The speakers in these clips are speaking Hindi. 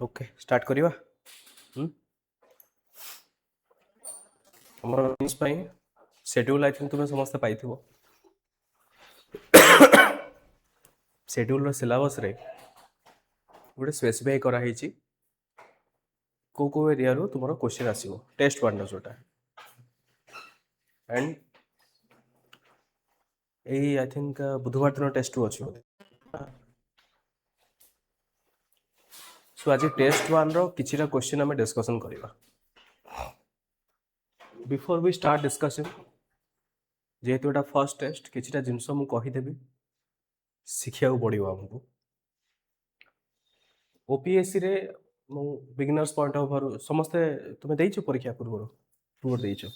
ओके स्टार्ट करिवा हमर मीन्स पई शेड्यूल आई थिंक तुमे समस्त पाइथिबो शेड्यूल रो सिलेबस रे गोटे स्पेसिफाई करा हेची को एरिया रो तुमरो क्वेश्चन आसीबो टेस्ट 1 रो जोटा एंड एई आई थिंक बुधवार दिन टेस्ट 2 अछि सो आज टेस्ट 1 रो किछिरा क्वेश्चन हमें डिस्कशन करिवा बिफोर वी स्टार्ट डिस्कशन जेहेतु एटा फर्स्ट टेस्ट किछिटा जिंस मु कहि देबी शिखिया पड़ो आमको ओपीएससी रे मु बिगिनर्स पॉइंट ऑफ व्यू समस्ते तुमे देइछो परीक्षा पूर्व पूर्व देइछो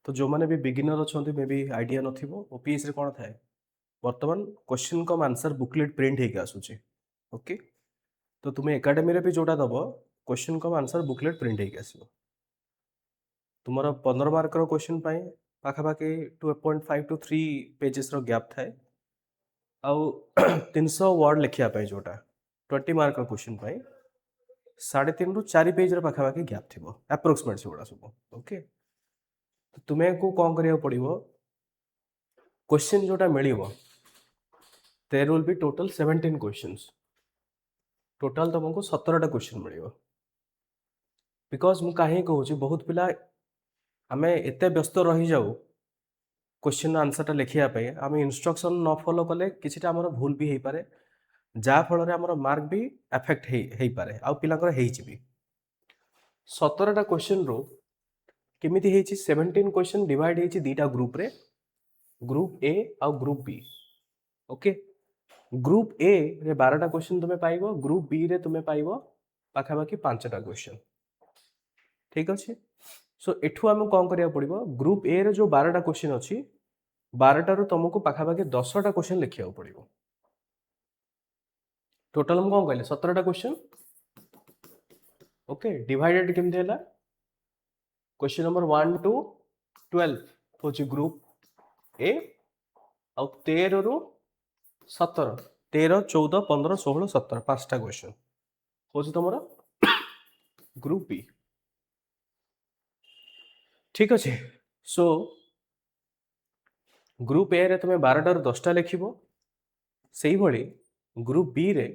तो जो माने भी बिगिनर अछंती मे भी आइडिया नथिबो ओपीएससी रे कोन थाए वर्तमान क्वेश्चन कम आंसर बुकलेट प्रिंट हेके आसुची ओके तो तुमे एकेडमी रे भी जोटा दबो क्वेश्चन कम आंसर बुकलेट प्रिंट हेके आसीबो तुमरो 15 मार्क रो क्वेश्चन पाए पाखापाखि 2.5 to 3 पेजेस रो गैप थाए आउ 300 वर्ड लिखिया पाए जोटा 20 मार्क रो क्वेश्चन पाए 3.5 रु 4 पेज रो पाखापाखि गैप थिबो अप्रोक्सीमेट जोड़ा सब ओके तो तुमे को कोन करिया पड़िबो क्वेश्चन जोटा मिलिबो there will be total 17 questions total तुमको 17 टा क्वेश्चन मिलिबो बिकॉज मु काहे कहूची बहुत पिला आमे एते व्यस्त रही जाऊ क्वेश्चन आंसर टा लिखिया पे आमे इंस्ट्रक्शन न फॉलो कले किछिटा हमर भूल भी हेई पारे जा फल रे हमर मार्क भी अफेक्ट हेई पारे आ पिला कर हेई छिबी 17 टा क्वेश्चन रो केमिति हेई छि 17 क्वेश्चन डिवाइड हेई छि दीटा ग्रुप रे ग्रुप ए आ group B okay group A रे 12 टा क्वेश्चन तुमे पाइबो ग्रुप बी रे तुमे पाइबो पाखाबाकी 5 टा क्वेश्चन ठीक अछि सो एठू आम कौन करिया पड़िबो ग्रुप ए रे जो 12 टा क्वेश्चन अछि 12 टा रो तुमको पाखाबाकी 10 टा क्वेश्चन लिखिया पड़िबो टोटल हम कौन कहले 17 टा क्वेश्चन ओके डिवाइडेड केमते हैला क्वेश्चन नंबर 1 टू 12 होची group A uh 13 row 17 13 14 15 16 17 पांचटा question होची तमरा ग्रुप बी ठीक अच्छे सो ग्रुप ए रे तुम 12 रू 10टा लिखिबो सेही भली ग्रुप बी रे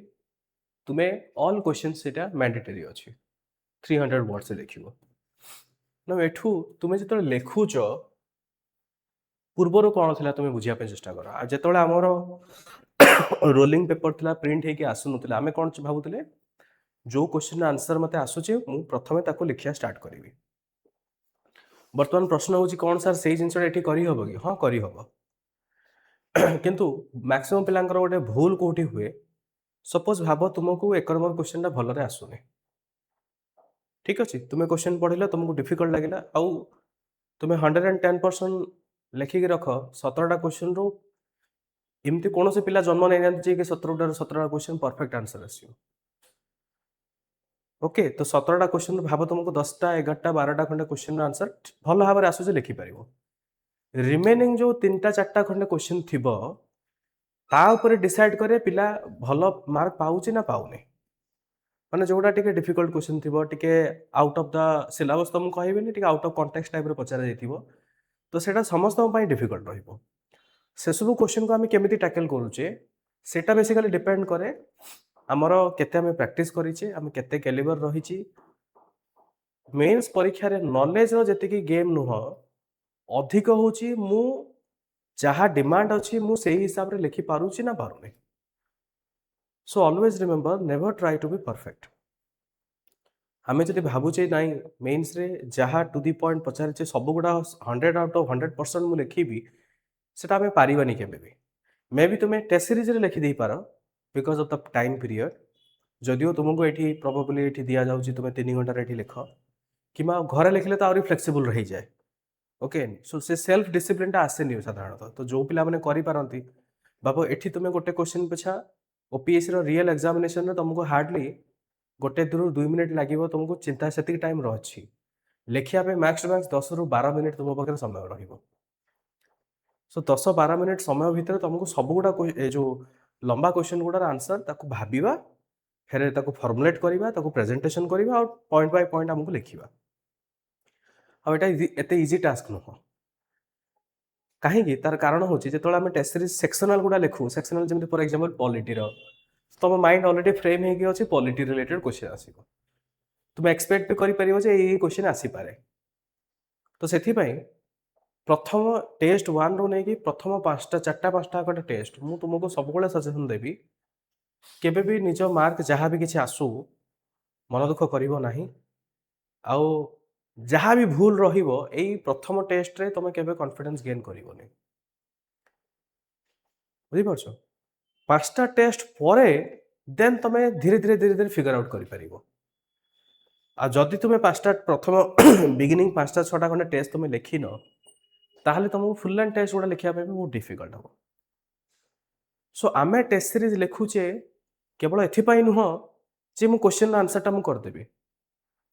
तुम्हें ऑल क्वेश्चन सेटा मैंडेटरी अछि 300 वर्ड से लिखिबो न एठू तुमे जतले लेखुच पूर्वर कौन थिला तुमे बुझिया पे चेष्टा कर आ जतले हमर रोलिंग पेपर थिला प्रिंट हेके आसु नथिला आमे कोन भाबुतले जो क्वेश्चन आंसर मते आसुचे मु प्रथमे ताको लिखिया स्टार्ट करिवि वर्तमान प्रश्न होची कौन सर से जिनसटा एठी करी हबो कि हां करी हबो किंतु मैक्सिमम पिलांकर गोटे भूल कोठी हुए सपोज भाबो तुमको एक नंबर क्वेश्चन टा भलो रे आसुने ठीक अछि तुमे क्वेश्चन पढिला तुमको डिफिकल्ट लागिला आउ तुमे 110% लेखि के रख 17 टा क्वेश्चन रो एमती कोन से पिला जन्म नै जानते कि 17 टा क्वेश्चन परफेक्ट आंसर आसियो ओके तो 17 टा क्वेश्चन भाव तुमको 10 टा 11 टा 12 टा खंडे क्वेश्चन आंसर भल भाव आसुचे लिखि पारिबो रिमेनिंग जो 3 टा 4 टा खंडे क्वेश्चन थिबो ता ऊपर डिसाइड करे पिला भल मार्क पाउची ना पाउने माने जोटा टिके डिफिकल्ट क्वेश्चन थिबो टिके आउट ऑफ द सिलेबस तुम कहबेनी टिके आउट ऑफ कॉन्टेक्स्ट टाइप रे पचारा जाइथिबो तो सेटा समस्त पई डिफिकल्ट रहिबो से सब क्वेश्चन को हम केमिति टैकल करूचे सेटा बेसिकली डिपेंड करे हमरो केते हमें प्रैक्टिस करिचे हम केते कैलिबर रहिची मेंस परीक्षा रे नॉलेज रो जति की गेम नुह अधिक होची मु जहा डिमांड अछि मु सेही हिसाब रे लिखि पारुची ना पारुनी so always remember never try to be perfect हमें जति भाबुचे नाही मेंस रे जहा टू दी पॉइंट पचारिचे सब गुडा 100 आउट ऑफ 100% मु लिखिबी सेटा हमें पारिबानी केबे भी मे भी तुमे टेस्ट सीरीज रे लिखि देई पारो because of the time period जदियो तुमको एठी प्रोबेबली एठी दिया जाउची तुमे 3 घंटा रे एठी लिखो किमा घरे लिखले तो आउरी फ्लेक्सिबल रही जाए ओके सो से सेल्फ डिसिप्लिन टा आसे नहीं साधारणतः तो जो पिला माने करि पारंती बाबू एठी तुमे गोटे क्वेश्चन पछा ओपीएससी रो रियल एग्जामिनेशन रे तुमको हार्डली गोटे दूर 2 मिनिट लागिवो तुमको चिंता सेति टाइम रहछि लेखिया पे मैक्स टू मैक्स 10 रु 12 मिनिट तुम पाखरे समय रहिबो सो 10 12 मिनिट समय भितर तुमको सब गुडा ए जो लंबा क्वेश्चन गुडार आंसर ताको भाबिबा फेर ताको फॉर्मुलेट करबा ताको प्रेजेंटेशन करबा और पॉइंट बाय पॉइंट हमको लिखिबा आ एटा एते इजी टास्क नुह कहीं तार कारण हूँ जो आम टेस्ट सीरीज सेक्शनल गुड़ा लिखू सेक्शनल जमी फॉर एग्जांपल पॉलिटी तुम माइंड ऑलरेडी फ्रेम होगी पॉलिटी रिलेटेड क्वेश्चन आसो तुम एक्सपेक्ट भी कर क्वेश्चन आसीपे तो से प्रथम टेस्ट वन रू नहीं प्रथम पांचटा चार्टा पांचटा गोटे टेस्ट मु तुमको सब सजेसन देवी केबे भी निज मार्क जहाँ भी किसी आसू मन दुख कर आउ जहाँ भी भूल रहिबो एई प्रथम टेस्ट रे तुम केबे कॉन्फिडेंस गेन करिवोनी बुझी पारछो पांचटा टेस्ट परे देन तुम धीरे धीरे धीरे धीरे फिगर आउट करि परिबो आ जदि तुम पांचटा प्रथम बिगिनिंग पांचटा छटा खंडे टेस्ट तुम लिखिन ताहले तुमको फुल एंड टेस्ट गुड़ा लिखा बहुत डिफिकल्ट हम सो आम टेस्ट सीरीज लिखुचे केवल एथिपाई नुह जे मु क्वेश्चन आंसरटा मु करदेबी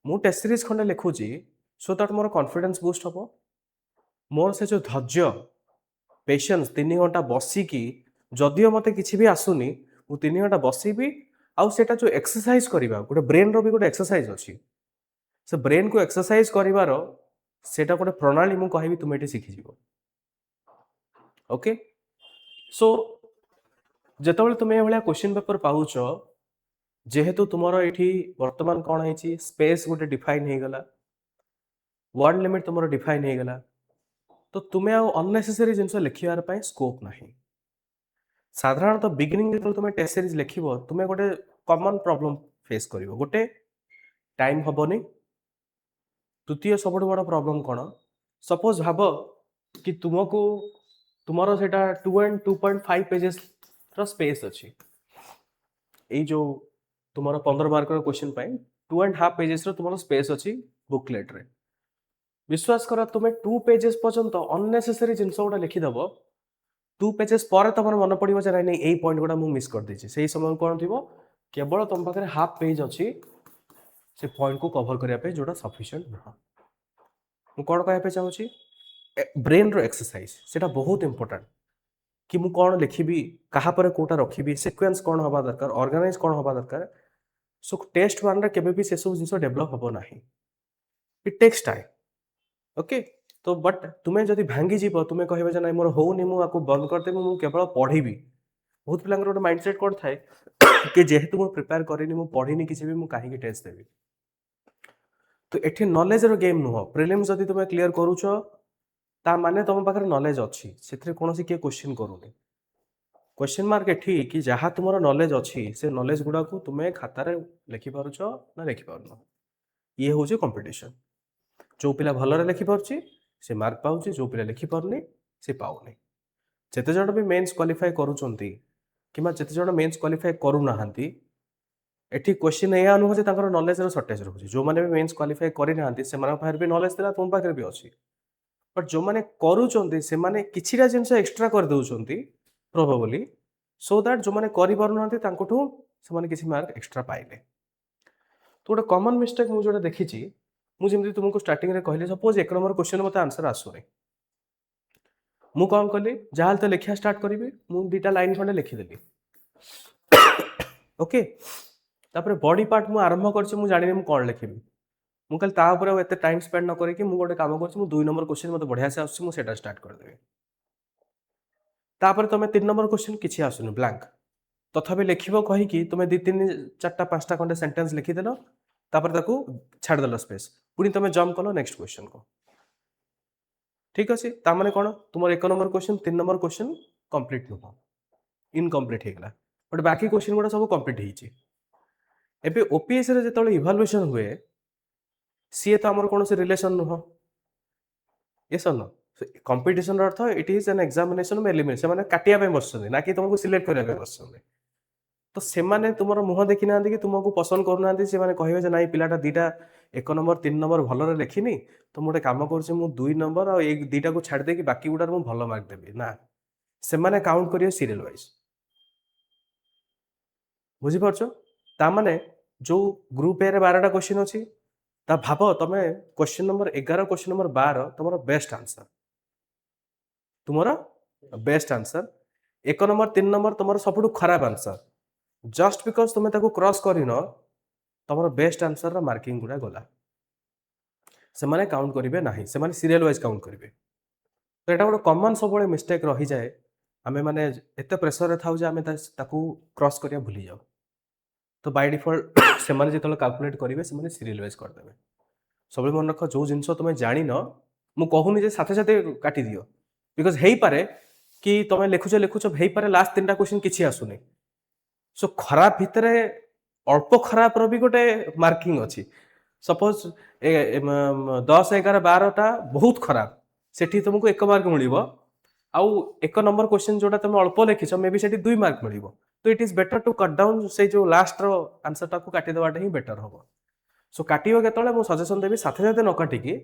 मु टेस्ट सीरीज खंडे लिखुची so that more confidence boost हम मोर से जो धैर्य पेशेंस 3 घंटा बसिकी जदियो मते किसी भी आसुनी मु 3 घंटा बसीबी आउ सेटा जो एक्सरसाइज करबा गोटे ब्रेन रो भी गोटे एक्सरसाइज अछि से ब्रेन को एक्सरसाइज करिवार सेटा गोटे प्रणाली मु कहबी तुम एटी शिखि जीवो ओके सो जेतबेले तुम ए भलिया क्वेश्चन पेपर पाउछ जेहेतु तुमरो एठी वर्तमान कोन हैछि स्पेस गोटे डिफाइन हे गला वर्ड लिमिट तुमरो डिफाइन हे गला तो तुम्हें अननेसेसरी जिनस लिखार स्कोप ना साधारणतः बिगिनिंग जो तुम टेस्ट सीरीज लिख तुम्हें गोटे कॉमन प्रॉब्लम फेस कर गोटे टाइम हेनी द्वितीय सब बड़ प्रॉब्लम कौन सपोज भाव कि तुमको तुमर से 2.5 पेजेस स्पेस अच्छी यही जो तुम 15 मार्क क्वेश्चन 2.5 पेजेस तुम स्पेस अच्छी बुकलेट रे विश्वास कर तुम्हें 2 पेजेस पर्यंत अननेसेसरी जिनस गुड़ा लिखिदेव 2 पेजेस पर तुम मन पड़ो जे नहीं यही पॉइंट गुड़ा मुझे मिस कर देछि से समय कौन थी केवल तुम पाखे हाफ पेज अच्छी से पॉइंट को कवर करने जोटा सफिशिएंट नुह मु कौन कहना चाहूँगी ब्रेन रो एक्सरसाइज सेटा बहुत इंपोर्टेंट कि मु कौन लिखी कहा पर कोटा रखी सिक्वेन्स कौन हवा दरकार ऑर्गेनाइज कौन हवा दरकार सो टेस्ट वन केबे भी से सब जिन डेभलप हम ना इट टेक्स टाइम ओके तो बट तुम्हें जदि भांगी जीव तुम्हें कह ना मोर होनी मुझे बंद करदेवी मुझे केवल पढ़ी बहुत पिला गोटे माइंडसेट कौन थाए कि जेहेतु मुझे प्रिपेयर करेनि मुझे पढ़ी किसी भी मुझे कहीं टेस्ट देवी तो ये नॉलेज रो गेम नुह प्रिलिम्स जदि तुम्हें क्लियर करूछ ता माने तुम पाखे नॉलेज अच्छी से कौन किए क्वेश्चन करूनी क्वेश्चन मार्क एठी कि जहाँ तुम नॉलेज अच्छी से नॉलेज गुड़ा को तुम्हें खातार लिखिपारुछ ना लिखिपारुन ये हूँ कंपिटिशन जो पिला भलरे लिखिपारुछि से मार्क पाउछि जो पिला लिखिपारुनी से पाउनी जेते जण भी मेंस क्वालिफाई करूचंती किमा जेते जण मेंस क्वालिफाई करू नाहंती एठी क्वेश्चन या नुह जे तांकर नॉलेज रो शॉर्टेज रहउछि जो माने भी मेंस क्वालिफाई करि नाहंती से माने पाखरे भी नॉलेज देला तुम पाखरे भी अछि बट जो माने करूचंती से माने किछिरा जिंस एक्स्ट्रा कर दउचंती प्रोबेबली सो दैट जो माने करि पारु नाहंती तांकोठू से माने किछि मार्क एक्स्ट्रा पाइले तो गोटे कॉमन मिस्टेक मु जोटा देखिछि मुझे तुमको स्टार्टिंग रे कहले सपोज 1 नंबर क्वेश्चन मत आंसर आसुनी मु कौन कली जहाँ तो लिखा स्टार्ट करी मु 2टा लाइन खंडे लिखिदेली ओके तापर बॉडी पार्ट मु आरंभ करछि मु जानि मु कौन लिखिबी मु कल ता ऊपर एते टाइम स्पेंड न करिकि मु गोटे काम करछि मु 2 नंबर क्वेश्चन मते बढ़िया से आछि मु सेटा स्टार्ट कर देबे तापर तमे 3 नंबर क्वेश्चन किछि आसुनी ब्लैंक तथापि लिखिबो कहि कि तमे 2 3 4टा 5टा खंडे सेंटेंस लिखि देलो तापर ताकू छाड़ देलो स्पेस पुनी तमे जंप कलो नेक्स्ट क्वेश्चन को ठीक अच्छे ताने कौन तुम 1 number question 3 number question complete नुह इनकम्प्लीट हो गला बट बाकी क्वेश्चन गुड़ा सब कंप्लीट होइछि एबे ओपीएससी रे जेतले इवैल्यूएशन हुए सी तो आमर कौन से रिलेशन नुह यस और नो कंपटीशन अर्थ इट इज एन एग्जामिनेशन में एलिमिनेशन माने काटिया पे बसछन ना कि तुमको सिलेक्ट करिया पे बसछन तो से माने तुमर मुह देखि ना कि तुमको पसंद करू ना से माने कहबे जे नाही पिलाटा 2टा 1 नंबर 3 नंबर भलरे लिखिनी तो मोटे काम करछि मु 2 नंबर और 2टा को छाड़ दे कि बाकी गुडार मु भलो मार्क देबी ना से माने काउंट करियो सीरियल वाइज बुझी परछो ता माने जो ग्रुप ए रे 12टा क्वेश्चन अछि ता भाबो तमे क्वेश्चन नंबर 11 क्वेश्चन नंबर 12 तमरो बेस्ट आंसर तुमरो बेस्ट आंसर 1 नंबर 3 नंबर तमरो सबटु खराब आंसर जस्ट बिकज तुम क्रॉस करन तुम बेस्ट आंसर मार्किंग गुड़ा गला से माने काउंट करेंगे ना से सीरियल वाइज काउंट करेंगे तो यहाँ गोटे कमन सब मिस्टेक रही जाए आम मैंने एत प्रेसर था आम क्रॉस करा भूली जाओ तो बाय डिफॉल्ट से जो कैलकुलेट करेंगे से सीरियल वाइज करदे सब मन रख जो जिन तुम जान मु कहूनी साथे साथे काटी दियो बिकज हो पारे कि तुम लिखुच लिखुच हो पारे लास्ट 3टा क्वेश्चन किसी आसुनी सो खराब भितर अल्प खराब री गोटे मार्किंग अच्छी सपोज 10 11 12टा बहुत खराब सेठी तुमको 1 मार्क मिल आउ 1 नंबर क्वेश्चन जोटा तुम अल्प लिखिछ मे बी सेठी 2 मार्क मिल तो it is better to cut down से जो लास्ट रो आंसर टाको काटी देवाटा ही बेटर हम सो काटियो केतले मु सजेशन देबी साथे साथे न काटिकी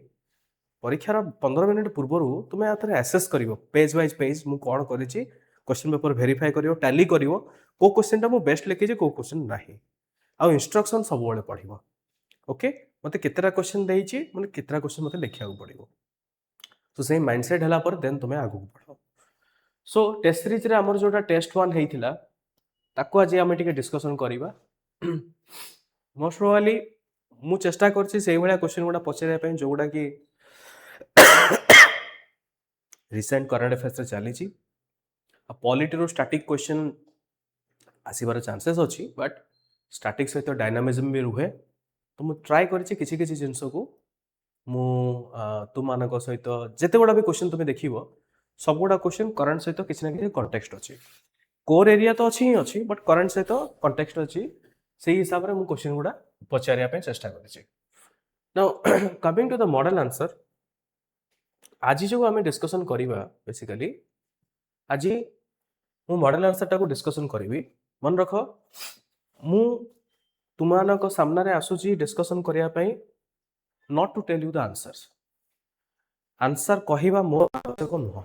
परीक्षार 15 मिनिट पूर्व तुम्हें Athare assess करिवो page wise page मु कोन करिछि क्वेश्चन पेपर वेरीफाई करिवो टैली करिवो को क्वेश्चन टा मु बेस्ट लिखिछि को क्वेश्चन नाही आ इंस्ट्रक्शन सब बेले पढिवो ओके मते केतरा क्वेश्चन देइछि माने केतरा क्वेश्चन मते लिखिया पड़िवो तो सेम माइंडसेट हला पर देन तुम्हें आगु पढो सो टेस्ट सीरीज रे हमर जोटा टेस्ट 1 हेइथिला ताको आज आमे टिके डिस्कशन करिवा मोस्ट प्रोबेबली मु चेष्टा करछि सेही भलिया क्वेश्चन गुडा पचरिया पय जोगुडा कि रिसेंट करंट अफेयर्स चली पॉलिटी स्टैटिक क्वेश्चन आसबार चांसेस अच्छी बट स्टैटिक सहित डायनामिज्म भी रुहे तो मुझे ट्राए कर किसी जिनस को मु तुम सहित जिते गुड़ा भी क्वेश्चन तुम्हें देख सब गुड़ा क्वेश्चन करंट सहित किसी ना कि कंटेक्स्ट अच्छी कोर एरिया तो अच्छी ही अच्छी बट करंट सहित कंटेक्स्ट अच्छी से हिसाब से मुझे क्वेश्चन गुड़ा पचारे चेष्टा कर coming to the model answer आज जो आम डिस्कसन करवा बेसिकली आज मु मॉडल आंसर टाको डिस्कसन करी मन रख मु तुम सामने आसूची डिस्कसन करने not to tell you the answers answer कहवा मो आवश्यक नुह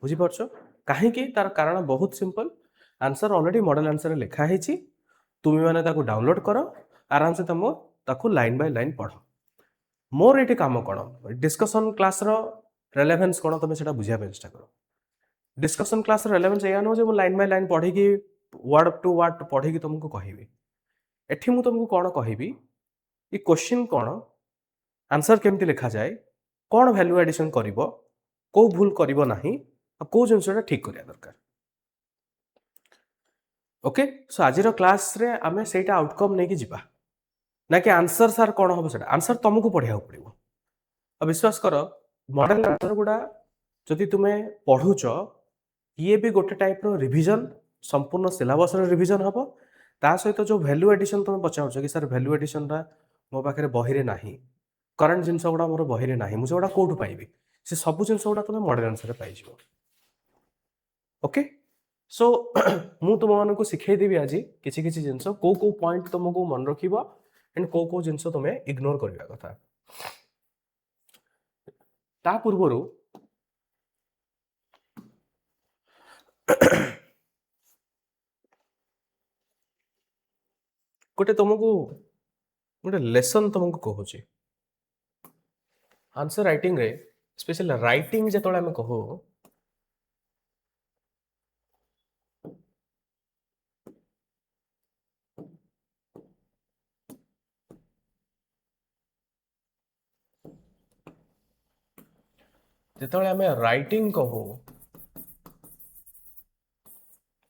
बुझीपार कहीं तार कारण बहुत simple answer already model answer लिखाई तुम्हें मैंने डाउनलोड कर आराम से तुम ताकू लाइन बाय लाइन पढ़ मोर ये कम कौन डिस्कसन क्लास रेलेवेन्स कौन तुम से बुझा चेष्टा कर डिस्कसन क्लास रेलेवेन्स या नुह जो लाइन बाय लाइन पढ़ी वर्ड टू वर्ड पढ़ी तुमको कहबी एठी मु तुमको कौन कहबी ये क्वेश्चन कौन आंसर केमती लिखा जाए कौन वैल्यू एडिशन करिवो को भूल करिवो नाही को जिनसटा ठीक करिया दरकार ओके सो आज क्लास रे आमे सेटा आउटकम नहीं कि जिबा ना कि आंसर सार कौन हम से आंसर तुमको पढ़िया पड़ो अब विश्वास कर मॉडल आंसर गुड़ा जदि तुम्हें पढ़ुच ये भी गोटे टाइप रो रिवीजन संपूर्ण सिलेबस रिवीजन हम ता सहित जो वैल्यू एडिशन तुम पचार कि सर वैल्यू एडिशन मो पाखे बही रे नाही करंट जिनस गुड़ा मोर बही रे नाही मुझे गुड़ा कोठु पाइबी से सब जिनस गुड़ा तुम model answer pies okay so मु तुम मानक शिखेदेवी आज किसी किसी जिनस को पॉइंट तुमको मन रख एंड को जिनस तुम्हें इग्नोर करने कथा ता पूर्व गोटे तुमको गोटे लेसन तुमको कहूँ आंसर राइटिंग रे स्पेशल राइटिंग जो आम कहू जो आम राइटिंग कहू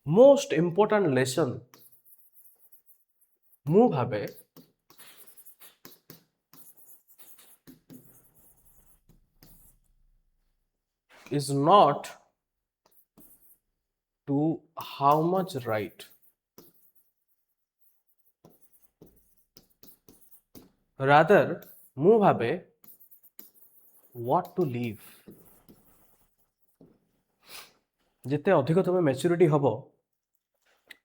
मोस्ट इम्पोर्टेंट लेसन मु भावे is not to how much write, rather मु भावे what to leave. जिते अधिक तुम मैच्योरिटी हम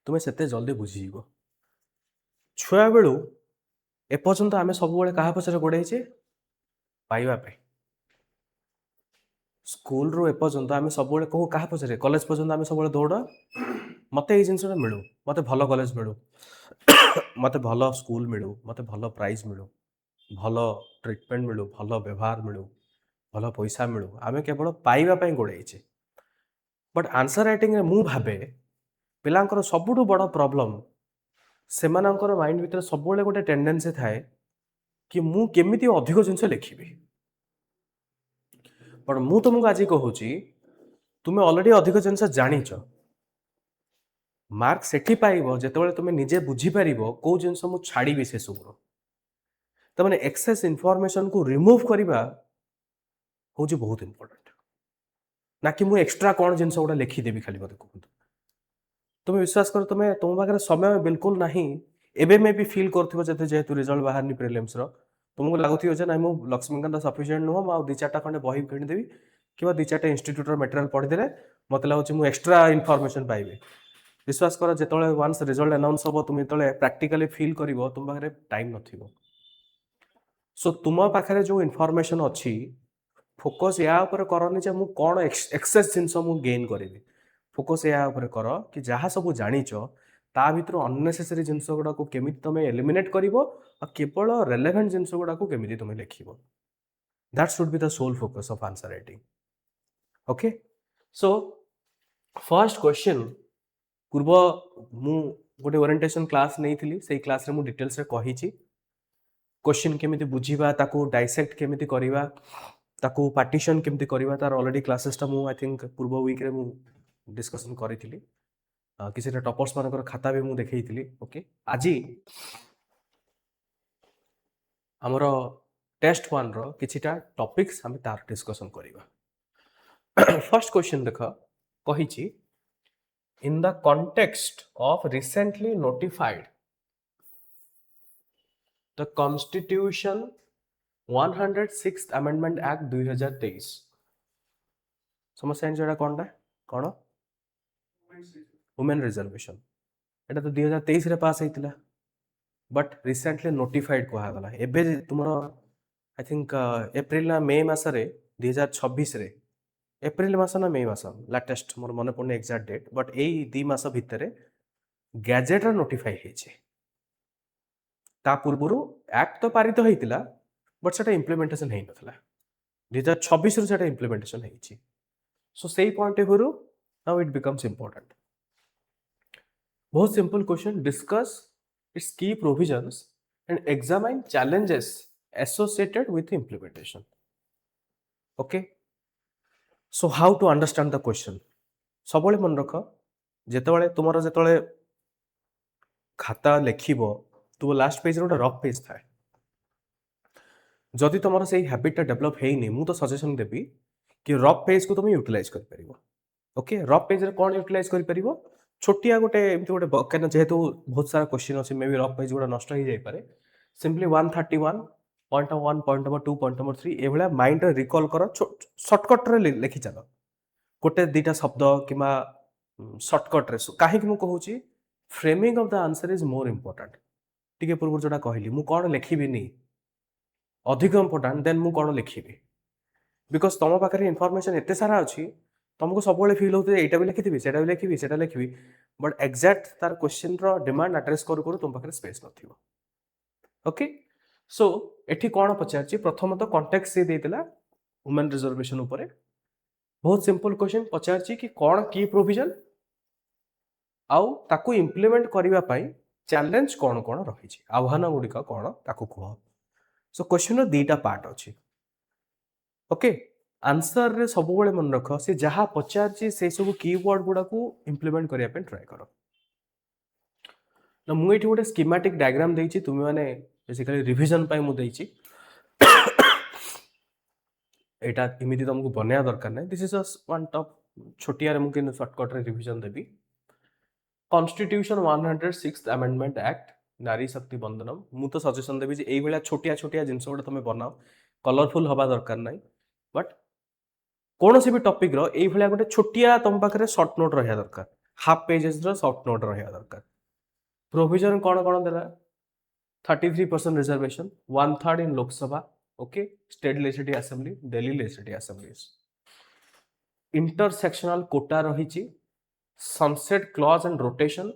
तुम्हें सेते जल्दी बुझीज छुआ बेलू एपर्यंत आम सब क्या पचर गोड़े पाइबापे स्कूल रू एपर्यंत आम सब कहू क्या पचारे कॉलेज पर्यंत आम सब दौड़ मत ये जिनसा मिलू मत भल कॉलेज मिलू मत भल स्कूल मिलू मत भल प्राइज मिलू भल ट्रिटमेंट मिलू भल व्यवहार मिलू भल पैसा मिलू आम केवल पाइबापी गोड़े बट आंसर राइटिंग मु भावे पिलांकर सबुठु बड़ प्रॉब्लम सेमानंकर माइंड भीतर सब गोटे टेंडेंसी थाए कि मु केमिति अधिक जिनस लिखिबी बट मु तुमको आज कहूची तुमे ऑलरेडी अधिक जिनस जानिच मार्क सेठी पाइबो जेतेबेले तुमे निजे बुझी पारिबो को जिनस मु छाड़ीबी से सब त माने एक्सेस इन्फॉर्मेशन को रिमूव करबा होची बहुत इंपोर्टेंट ना कि मु एक्स्ट्रा कोन जिनस गोटा लिखि देबी खाली मते कहू तुम विश्वास कर तुम तुम पाखे समय बिल्कुल ना एबे मे भी फील कर जेहेतु रिजल्ट बाहर प्रिलिम्स तुमको लगुव जे ना मुझे लक्ष्मीकांत सफिसीयंट नुह मुझे दी चार्टा खंडे बही किदेवी कि दी चार्टा इंस्टीट्यूट मटेरियल पढ़ीदे मत लगुच मुझे एक्स्ट्रा इनफॉरमेशन पाइबे विश्वास कर जो वन्स रिजल्ट अनाउंस हम तुम जो प्राक्टिकली फील कर तुम पाखे टाइम न सो तुम पाखे जो इनफॉरमेशन अच्छी फोकस या करनी जे मुझे कौन एक्सेस जिनस मुझे गेन करी फोकस या कर कि जहाँ सब जानिच ता भीतर अननेसेसरी जिनस गुड़ा केमी तुम एलिमिनेट कर केवल रेलेवेंट जिनस गुड़ा केमी तुम लिख that should be the sole focus of answer writing okay so first question पूर्व मु गोटे ओरिएंटेशन क्लास नहीं थी से क्लास रे मु डिटेल्स रे कही क्वेश्चन केमी बुझा ताकू डाइसेक्ट केमी करवा ताकू पार्टीशन केमी करवा तार ऑलरेडी क्लासेस टा मु आई थिंक पूर्व वीक रे मु डिस्कशन करी किसी टॉपर्स मानकर खाता भी मुझे देखी ओके आज आमर टेस्ट वन रो किछिटा टॉपिक्स हम तार डिस्कशन करवा फर्स्ट क्वेश्चन देख कही in the context of recently notified the constitution 106th amendment act 2023 समस्या जो कौन कौन वुमेन रिजर्वेशन एटा तो 2023 रे पास होइतिला बट रिसेंटली नोटिफाइड कहगला एबे तुमरो आई थिंक एप्रिल ना मे मास रे 2026 रे एप्रिल मास ना मे मास लेटेस्ट मोर मन पड़ने एग्जैक्ट डेट बट एई 2 मास भितर गैजेट रे नोटिफाई हेचे ता पूर्वरु एक्ट तो पारित होइतिला बट सेटा इंप्लीमेंटेशन हेइ नथला 2026 रु सेटा इंप्लीमेंटेशन हेइची सो सेई point of view now it becomes important बहुत simple question discuss its key provisions and examine challenges associated with implementation okay so how to understand the question सब मन रख जेतेबेले तुमरो जेतेबेले खाता लेखिबो तो लास्ट पेज रे गोटे रफ पेज थाए जदि तुम से हैबिटा डेभलप हेनी मु तो सजेशन देबी कि रफ पेज को तुम यूटिलाइज कर परिबो ओके रफ पेज रे कोन यूटिलाइज कर परिबो छोटिया गोटे एमती गोटे कहना जेहेतु बहुत सारा क्वेश्चन अच्छे मे भी रफ पेज गुड़ा नष्ट हो जाए पारे simply 131 point number 1 point number 2 point number 3 ए भाया माइंड रे रिकॉल कर शॉर्टकट रे लिखि चल गोटे दीटा शब्द किमा शॉर्टकट रे काहे कि मु कहूची framing of the answer is more important टिके पूर्व जोटा कहली मु कोन लिखिबिनी अधिक इंपोर्टेंट देन मु कोन लिखिबी बिकॉज तुम पाखे इनफॉरमेशन एते सारा अच्छी तुमको सब फिल होते एटा भी लिखी सेटा भी लिखी बट एक्जाक्ट तार क्वेश्चन रो डिमांड एड्रेस करू तुम पाखे स्पेस नथिबो ओके सो एठी कोन पचारची प्रथम तो कॉन्टेक्स्ट से देतिला वुमेन रिजर्वेशन ऊपर बहुत सिंपल क्वेश्चन पचारची कि कोन की प्रोविजन आउ ताकू इंप्लीमेंट करिवा पई चैलेंज कोन कोन रहिची आह्वान गुडी का कोन ताकू कह सो क्वेश्चन रो दीटा पार्ट अछि ओके आंसर रे सब बेले मन रख से जहाँ पचार से सब कीवर्ड गुड़ा को इंप्लीमेंट करने ट्राए कर ना मुझे गोटे स्कीमेटिक डायग्राम देछि तुम माने बेसिकली रिवीजन पाई मु देछि एटा इमिति तुमको बनया दरकार नै this is just one top छोटिया रे मु किन शॉर्टकट रे रिवीजन देबी कॉन्स्टिट्यूशन 106th अमेंडमेंट एक्ट नारी शक्ति बंधनम मु तो सजेशन देबी जे एई बेला छोटिया छोटिया जिंस गुड़ा तुम बनाओ कलरफुल हवा दरकार नै बट कौन सी भी टॉपिक रो एई भलिया गोटे छोटिया तुम पाखरे शॉर्ट नोट रहिया दरकार हाफ पेजेस रो शॉर्ट नोट रहिया दरकार प्रोविजन कौन कौन देला 33% reservation 1/3 in Lok Sabha okay state legislative assembly Delhi legislative assemblies intersectional Kota रहिची sunset clause and rotation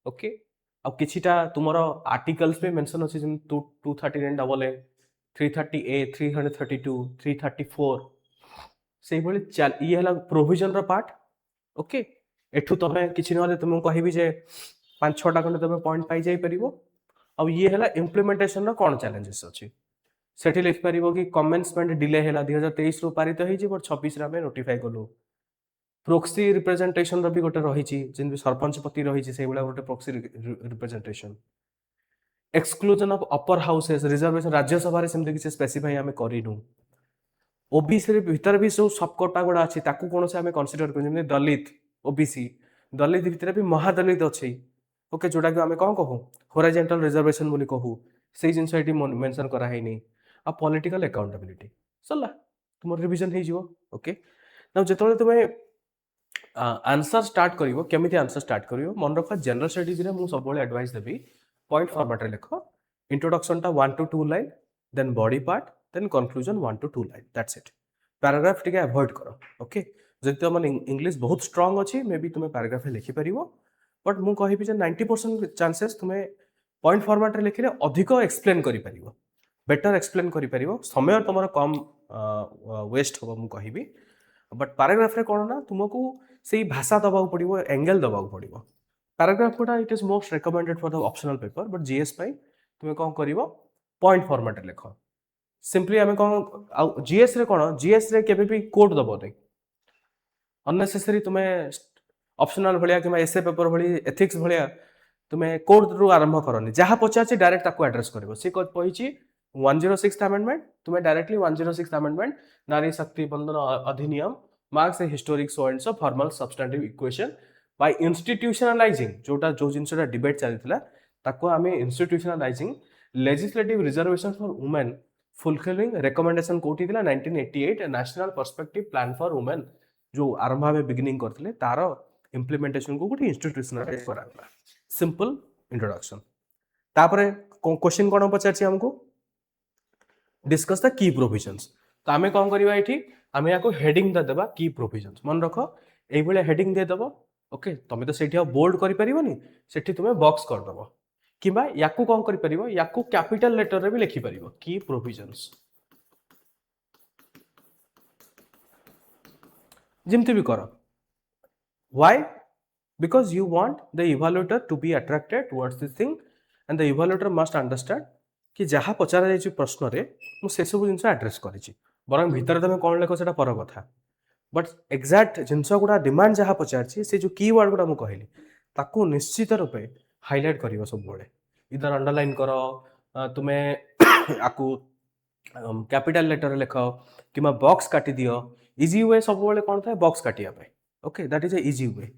okay अब किछिटा तुमरो आर्टिकल्स पे मेंशन अछि 239 डबल ए 330 ए 332 334 से ये प्रोविजन रो पार्ट ओके एठू तुम किसी ना तुमको कहबी जे 5-6टा खंडे तुम पॉइंट पाई जाई परिबो। अब ये है इम्प्लीमेंटेशन रो कौन चैलेंजेस अच्छी सेठी लिख पारिबो कि कमेंसमेंट डिले है 2023 रु पारित होई बट 26 रे हमें नोटिफाई कलु। प्रोक्सी रिप्रेजेंटेशन रो भी गोटे रही जेमि सरपंच पति रही से भला गोटे proxy representation. Exclusion of upper houses reservation Rajya Sabha सेमती किसी स्पेसिफाई आम करूँ। ओबीसी भितर भी सब सबकोटा गुड़ा अच्छी कौन से आम कनसीडर कर दलित ओबीसी दलित भितर भी महादलित अच्छी ओके जोटा कि आम कौन कहूँ हॉरिजॉन्टल रिजर्वेशन बोली कहूँ से जिन मेंशन कराई आ पॉलिटिकल अकाउंटेबिलिटी सरला तुम रिविजन हो ओके ना जो तुम्हें आंसर स्टार्ट करिवो केमिति आंसर स्टार्ट करिवो मन रख जनरल स्टडीज रे मु सब बेले एडवाइस देबी पॉइंट फॉर्मेट रे लिख इंट्रोडक्शन टा 1 to 2 line then body part then conclusion 1 to 2 line that's it paragraph टिके अवॉइड करो ओके जदि तुम इंग्लिश बहुत स्ट्रांग अच्छी मे बी तुम्हें पैराग्राफ लिखि परिवो बट मु कहिबी जे 90% चांसेस तुम्हें पॉइंट फॉर्मेट रे लिखिले अधिक एक्सप्लेन करि परिवो बेटर एक्सप्लेन करि परिवो समय तुमर कम वेस्ट हो मु कहिबी बट पैराग्राफ रे कोन ना तुमको से भाषा दबा पड़ो एंगल दबा पड़ो पैराग्राफ गुटा it is most recommended for the optional paper but GS तुम्हें कौन कर पॉइंट फॉर्मेट लिख सिंपली आम कौन जीएस रे कौन जीएस रे केबे भी कोड दब नहीं अननेसेसरी तुम्हें ऑप्शनल भाया कि एसए पेपर भाई एथिक्स भाया तुम्हें कोड रु आरंभ करनी जहाँ पचार डायरेक्ट ताको एड्रेस कर सी कही 106th अमेंडमेंट तुम्हें डायरेक्टली 106th अमेंडमेंट नारी Shakti Bandhan Adhiniyam marks a historic saints of formal substantive equation by institutionalising जोटा जो जिनसा डिबेट चलता ताको आम institutionalising legislative reservation for women fulfilling recommendation कोठी 1988 national perspective plan for women जो आरंभ में बिगिनिंग करते तार इम्प्लीमेंटेशन को गोटे इंस्टीट्यूशनलाइज करा सिंपल इंट्रोडक्शन तापरे क्वेश्चन कौन पचार हमको डिस्कस द की प्रोविजंस तो आम कौन करवा ये आम या हेडिंग देवा की प्रोविजंस मन रख ये हेडिंग देदेव ओके तुम तो से बोल्ड कर तुम्हें बॉक्स करदेव कि या कौन कर या कैपिटल लेटर रे भी लिखिपर की प्रोविजंस जमती भी कर why because you want the evaluator to be attracted towards this thing and the evaluator must understand कि जहाँ पचार जाइए प्रश्न रे मुझे सब जिन आड्रेस करी बरं भितर तुम कौन लेख से पर कथा बट एक्जाक्ट जिनस गुड़ा डिमांड जहाँ पचार से जो की वर्ड गुड़ा मुझे कहली ताकू निश्चित रूपे हाइलाइट कर सब बड़े इधर अंडरलाइन कर तुम्हें आपको कैपिटल लेटर लिख कि बॉक्स काटी दियो इजी वे सब बड़े कौन था बॉक्स काटिया okay that is a easy way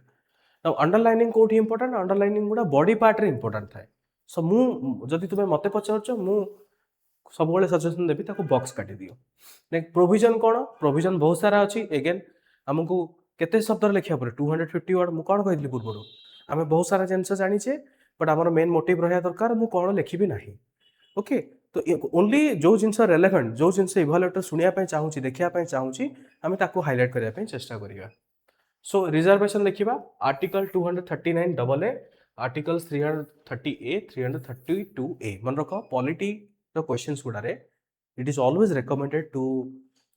now underlining कोठी इंपोर्टेंट अंडरलाइनिंग गुड़ा बॉडी पार्ट रे इंपोर्टेंट थाए सो जदि तुम्हें मत पचार मु सब सजेसन देवी ताको बॉक्स काटी दियो नेक्स्ट प्रोविजन कौन प्रोविजन बहुत सारा अच्छी एगेन आमको केते शब्द लिखा पड़े 250 वर्ड मुझे कौन कही पूर्व आम बहुत सारा जिनस जानीचे बट आम मेन मोटिव रहा दरकार मुझे कौन लिखी ना ओके तो ओनली जो जिनस रेलेवेंट जो जिनस इवैल्यूएटर सुनिया चाहूँगी देखा चाहूँगी आम ताको हाइलाइट करने चेष्टा करवा सो रिजर्वेशन देखा आर्टिकल 239 डबल ए आर्टिकल 330A 332A मन रख पॉलिटी क्वेश्चंस गुड़ा रे it is always recommended to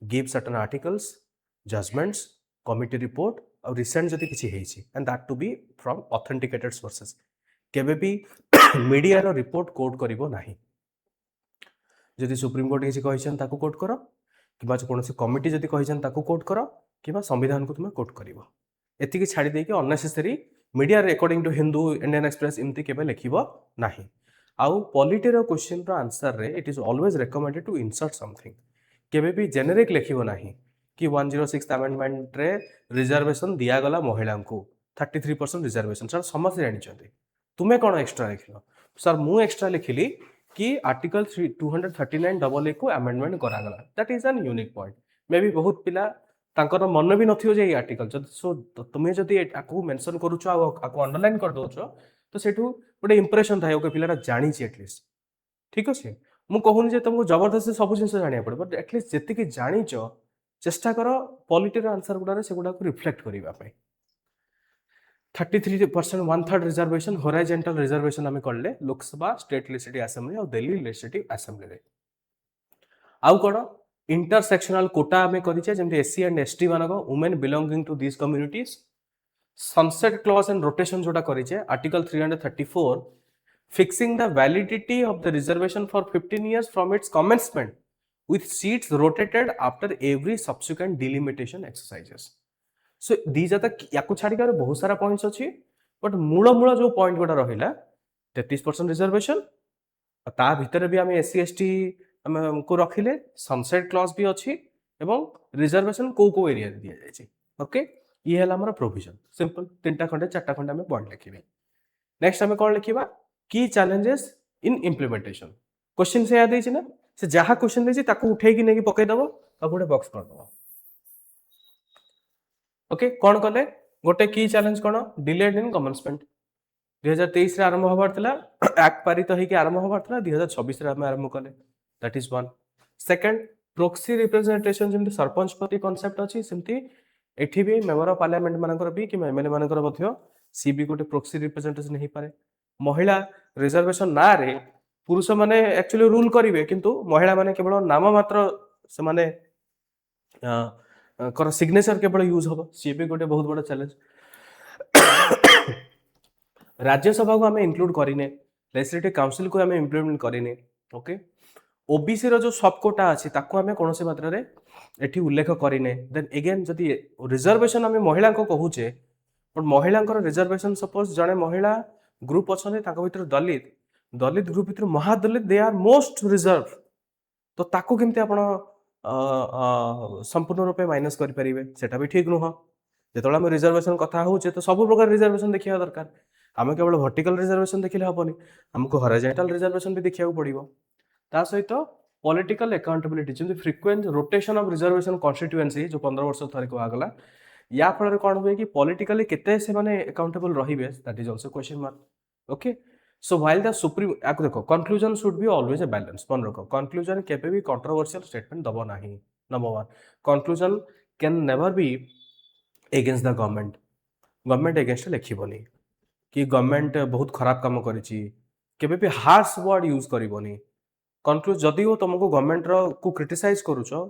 give certain articles judgments committee report और recent जति किसी है and that to be from authenticated sources केबे भी मीडिया रो रिपोर्ट कोट करिवो नाही जदि सुप्रीम कोर्ट किसी कहिसन ताको कोट करो किबा कौन कमिटी जदि कहिसन ताको कोट करो किबा संविधान को तुम कोट करिवो एतिकी छाड़ी देकी unnecessary media according to Hindu Indian Express इमती केबे लिखिबो नाही आउ पॉलिटीर क्वेश्चन रो आंसर रे it is always recommended to insert something केबे भी जेनेरिक लिखिबो नाही कि 106th अमेंडमेंट रे रिजर्वेशन दिया गला महिला को 33% रिजर्वेशन सर समस्त जानी तुम्हें कौन एक्स्ट्रा लिखल सर मु एक्स्ट्रा लिखिली कि आर्टिकल 239 डबल ए को अमेंडमेंट करागला that is an unique point मे भी बहुत पिला तांकर मन भी नथियो जे आर्टिकल सो तुम्हें जदि आकु मेंशन करूछ आकु अंडरलाइन कर दोछ तो सेठू गोटे इंप्रेशन थाए ओके पिलाटा जानी एटलिस्ट ठीक अच्छे मुझे कहूनी जे तुमको जबरदस्त सब जिन जाना पड़े बट एटलिस्ट जी जानीच चेष्टा कर पॉलिटीर आंसर गुड़ा से गुड़ा रिफ्लेक्ट करने 33% 1/3 रिजर्वेशन हॉरिजॉन्टल रिजर्वेशन आम कले लोकसभा स्टेट लेजिस्लेटिव असेंबली और दिल्ली लेजिस्लेटिव असेंबली आउ कौन इंटरसेक्शनल कोटा आम करें जमी एससी एंड एसटी मानक women belonging to this communities sunset clause and rotation जोटा करिचे article 334 fixing the validity of the reservation for 15 years from its commencement with seats rotated after every subsequent delimitation exercises. So these are the याको छाड़ी कर बहुत सारा पॉइंट्स अच्छी बट मूल मूल जो पॉइंट गोटा रहिला 33% रिजर्वेशन ता भितर भी आम एससी एसटी को रखिले सनसेट क्लॉज भी अच्छी एवं रिजर्वेशन को एरिया दिया जाए ओके ये है हमर प्रोविजन सिंपल तीनटा खंडे चारटा खंडे आम पॉइंट लिखिबे नेक्स्ट आम कौन लिखा की चैलेंजेस इन इम्प्लीमेंटेशन क्वेश्चन से याद है ना से जहाँ क्वेश्चन देछि ताको उठे कि नहीं पकई दबो अब गोटे बॉक्स कर दबो ओके कौन कले गोटे की चैलेंज कौन डिलेड इन कमेंसमेंट 2023 रे आरंभ होबार थिला एक्ट पारित होई कि आरंभ होबार थिला 2026 रे हम आरंभ कले that is one second proxy representation जेमति सरपंच पति कांसेप्ट अछि सेमति एठी भी मेंबर ऑफ पार्लियामेंट मानकर भी कि एमएलए मानकर मध्य सी भी गोटे प्रोक्सी रिप्रेजेंटेशन नहीं पारे महिला रिजर्वेशन ना रे पुरुष माने एक्चुअली रूल करिवे किंतु महिला माने केवल नाम मात्र से माने कर सिग्नेचर केवल यूज होबो सी भी गोटे बहुत बड़ा चैलेंज राज्यसभा को आम इंक्लूड करिने लेजिस्लेटिव काउंसिल को आम इम्प्लीमेंट करिने ओके ओबीसी रो जो सब कोटा अछि ताको आम कोनोसी मात्रा रे एठी उल्लेख करिने देन अगेन जदि रिजर्वेशन आम महिला को कहूचे बट महिला रिजर्वेशन सपोज जने महिला ग्रुप अछने ताको भीतर दलित दलित ग्रुप भीतर महादलित दे आर मोस्ट रिजर्व तो ताको केमते आपण संपूर्ण रूपे माइनस करि परिबे सेटा भी ठीक नुह जेतोला हम रिजर्वेशन कथा होचे तो सब प्रकार रिजर्वेशन देखिया दरकार आम केवल वर्टिकल रिजर्वेशन देखिले हबनी हमको हॉरिजॉन्टल रिजर्वेशन भी देखिया पड़िबो ता सहित पॉलिटिकल अकाउंटेबिलिटी जेमति frequent rotation of reservation constituency जो 15 वर्ष थरे को आगला या फल कौन हुए कि पॉलिटिकली केते से माने अकाउंटेबल रहिबे that is also question mark okay so while the supreme आको देखो conclusion should be always a balance मन रखो कंक्लूजन केबे भी कंट्रोवर्शियल स्टेटमेंट दबो नाही number 1 conclusion can never be against the government against लिखिबोनी कि गवर्नमेंट बहुत खराब काम करिछि केबे भी हार्श वर्ड यूज करिवोनी कंक्लूज जदि हो तुमको गवर्नमेंट रो को क्रिटिसाइज करूछो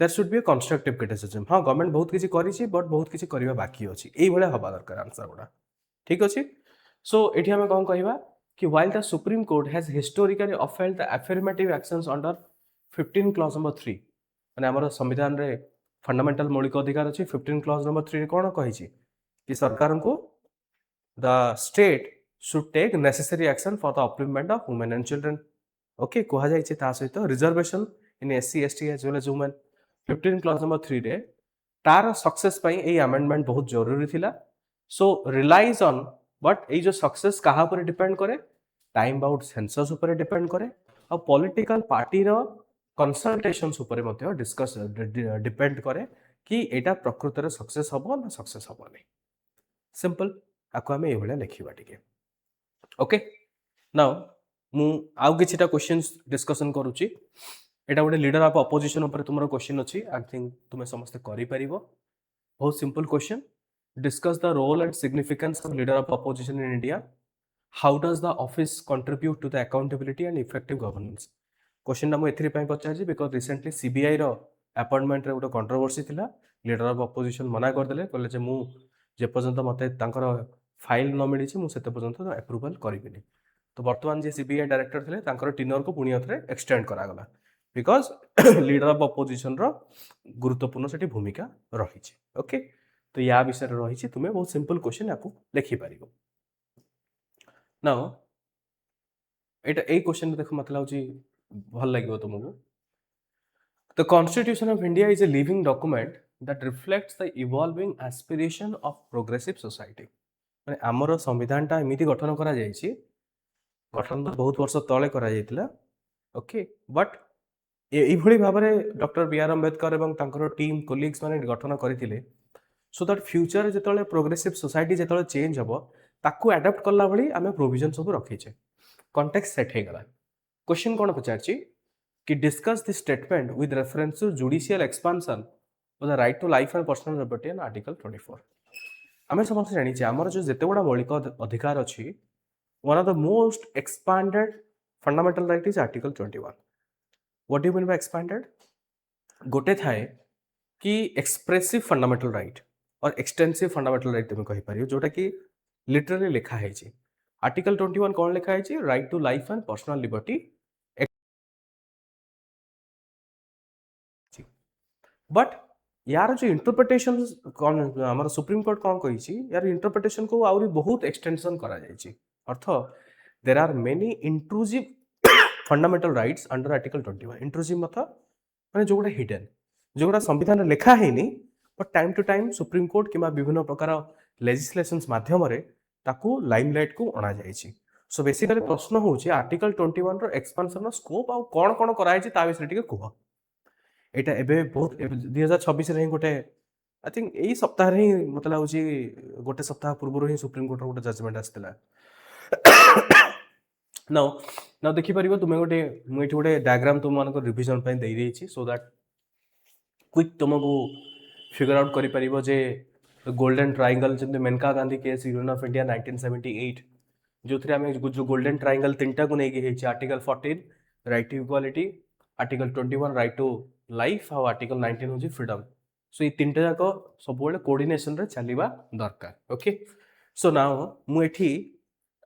there should be a constructive criticism हां गवर्नमेंट बहुत किछि करिछि बट बहुत किछि करबा बाकी अछि एई भले हबा दरकार आंसर गुडा ठीक अछि सो एठी हम कोन कहिबा कि while the supreme court has historically upheld the affirmative actions under 15 clause number 3 माने हमर संविधान रे फंडामेंटल मौलिक अधिकार अछि 15 क्लॉज नंबर 3 रे कोन कहिछि कि सरकार को the state should take necessary action for the upliftment of women and children okay कहा जाइछे ता सहित reservation in SC ST as well as women 15 clause number 3 रे तार सक्सेस पई ए अमेंडमेंट बहुत जरूरी थिला सो रिलाइज ऑन बट ए जो सक्सेस कहा पर डिपेंड करे टाइम बाउंड सेंसस ऊपर डिपेंड करे और पॉलिटिकल पार्टी रो कंसल्टेशंस ऊपर मध्य डिस्कस डिपेंड करे कि एटा प्रकृत रे सक्सेस हबो ना सक्सेस हबो नै सिंपल आपको आम ये लिखा टे ओके नाउ मु आउ किछिटा क्वेश्चंस डिस्कशन करूची एटा गोटे लीडर ऑफ अपोजिशन ऊपर तुमरो क्वेश्चन अछि आई थिंक तुमे समस्त करि परिबो बहुत simple question discuss the role and significance of leader of opposition in India how does the office contribute to the accountability and effective governance question ना मु एथि पई पचारजी बिकॉज़ रिसेंटली सीबीआई रो अपॉइंटमेंट रे गोटे कंट्रोवर्सी थिला लीडर ऑफ अपोजिशन मना कर देले कहले जे मु जे पर्यंत मते तांकर फाइल न मिली मु सेते पर्यंत अप्रूवल करिबिनी तो वर्तमान जे सीबीआई डायरेक्टर थिले तांकर टिनर को पुणी थरे एक्सटेंड करा गला बिकॉज लीडर ऑफ अपोजिशन रो गुरुत्वपूर्ण सेठी भूमिका रही छि ओके तो या विषय रही छि तुमे बहुत सिंपल क्वेश्चन याकू लिखि पारिबो नाउ एटा ए क्वेश्चन देखो मतलब होची भल लागिबो तुमको the constitution of India is a living document that reflects the evolving aspiration of progressive society माने हमर संविधानटा एमिति गठन करा जायछि गठन तो बहुत वर्ष तळे करा जायतिला ओके बट एई भली भाबरे डॉक्टर बी आर अंबेडकर एवं तांकर टीम कोलिग्स माने गठन करथिले सो दैट फ्यूचर जेतळे प्रोग्रेसिव सोसाइटी जेतळे चेंज हबो ताकू अडॉप्ट करला भली आमे प्रोविजन सब रखिछे कॉन्टेक्स्ट सेट हे गला क्वेश्चन कोन पचारछि कि discuss this statement with reference to judicial expansion the right to life and personal liberty in article 24 आमे समस्त जानि जे हमर जो जेते बडा मौलिक अधिकार अछि one of the most expanded fundamental right is article 21 what do you mean by expanded गोटे थाए कि एक्सप्रेसिव फंडामेंटल राइट और एक्सटेंसिव फंडामेंटल राइट तुम कहि पारियो जोटा कि लिटरली लिखा है आर्टिकल 21 कौन लिखा है right to life and personal liberty but यार जो इंटरप्रिटेशन कौन हमारा सुप्रीम कोर्ट कौन कही यार इंटरप्रिटेशन को आउरी बहुत एक्सटेंशन करा जायछि अर्थ there are many intrusive fundamental rights under article 21 intrusive मतलब माने जोगुडा हिडन जोगुडा संविधान रे लिखा हैनी but time to time supreme court किबा विभिन्न प्रकार लेजिस्लेशंस माध्यम रे ताकू लाइमलाइट को अणा जायछि सो बेसिकली प्रश्न होछि आर्टिकल 21 रो एक्सपेंशन रो स्कोप आ कोन कोन करा हैछि ता विषय टिके कुह एटा एबे बहुत 2026 रे गोटे आई थिंक एई सप्ताह रे मतलब होछि गोटे सप्ताह पूर्व रो ही सुप्रीम कोर्ट रो गोटे जजमेंट आस्तिला नाउ नाउ देखि परिबो तुमे गोटे मु एठी गोटे डायग्राम तुम मानको रिवीजन पय देई देछि सो दैट क्विक तुमको फिगर आउट करि परिबो जे गोल्डन ट्रायंगल जंते Maneka Gandhi case union of India 1978 जो थरे हमें जो गोल्डन ट्रायंगल तीनटा को नेकी हेछि article 14 right to equality article 21 right to life और आर्टिकल 19 होछि फ्रीडम सो ये तीनटा जाको सब बेले कोऑर्डिनेशन रे चलीबा दरकार ओके सो नाउ मु एठी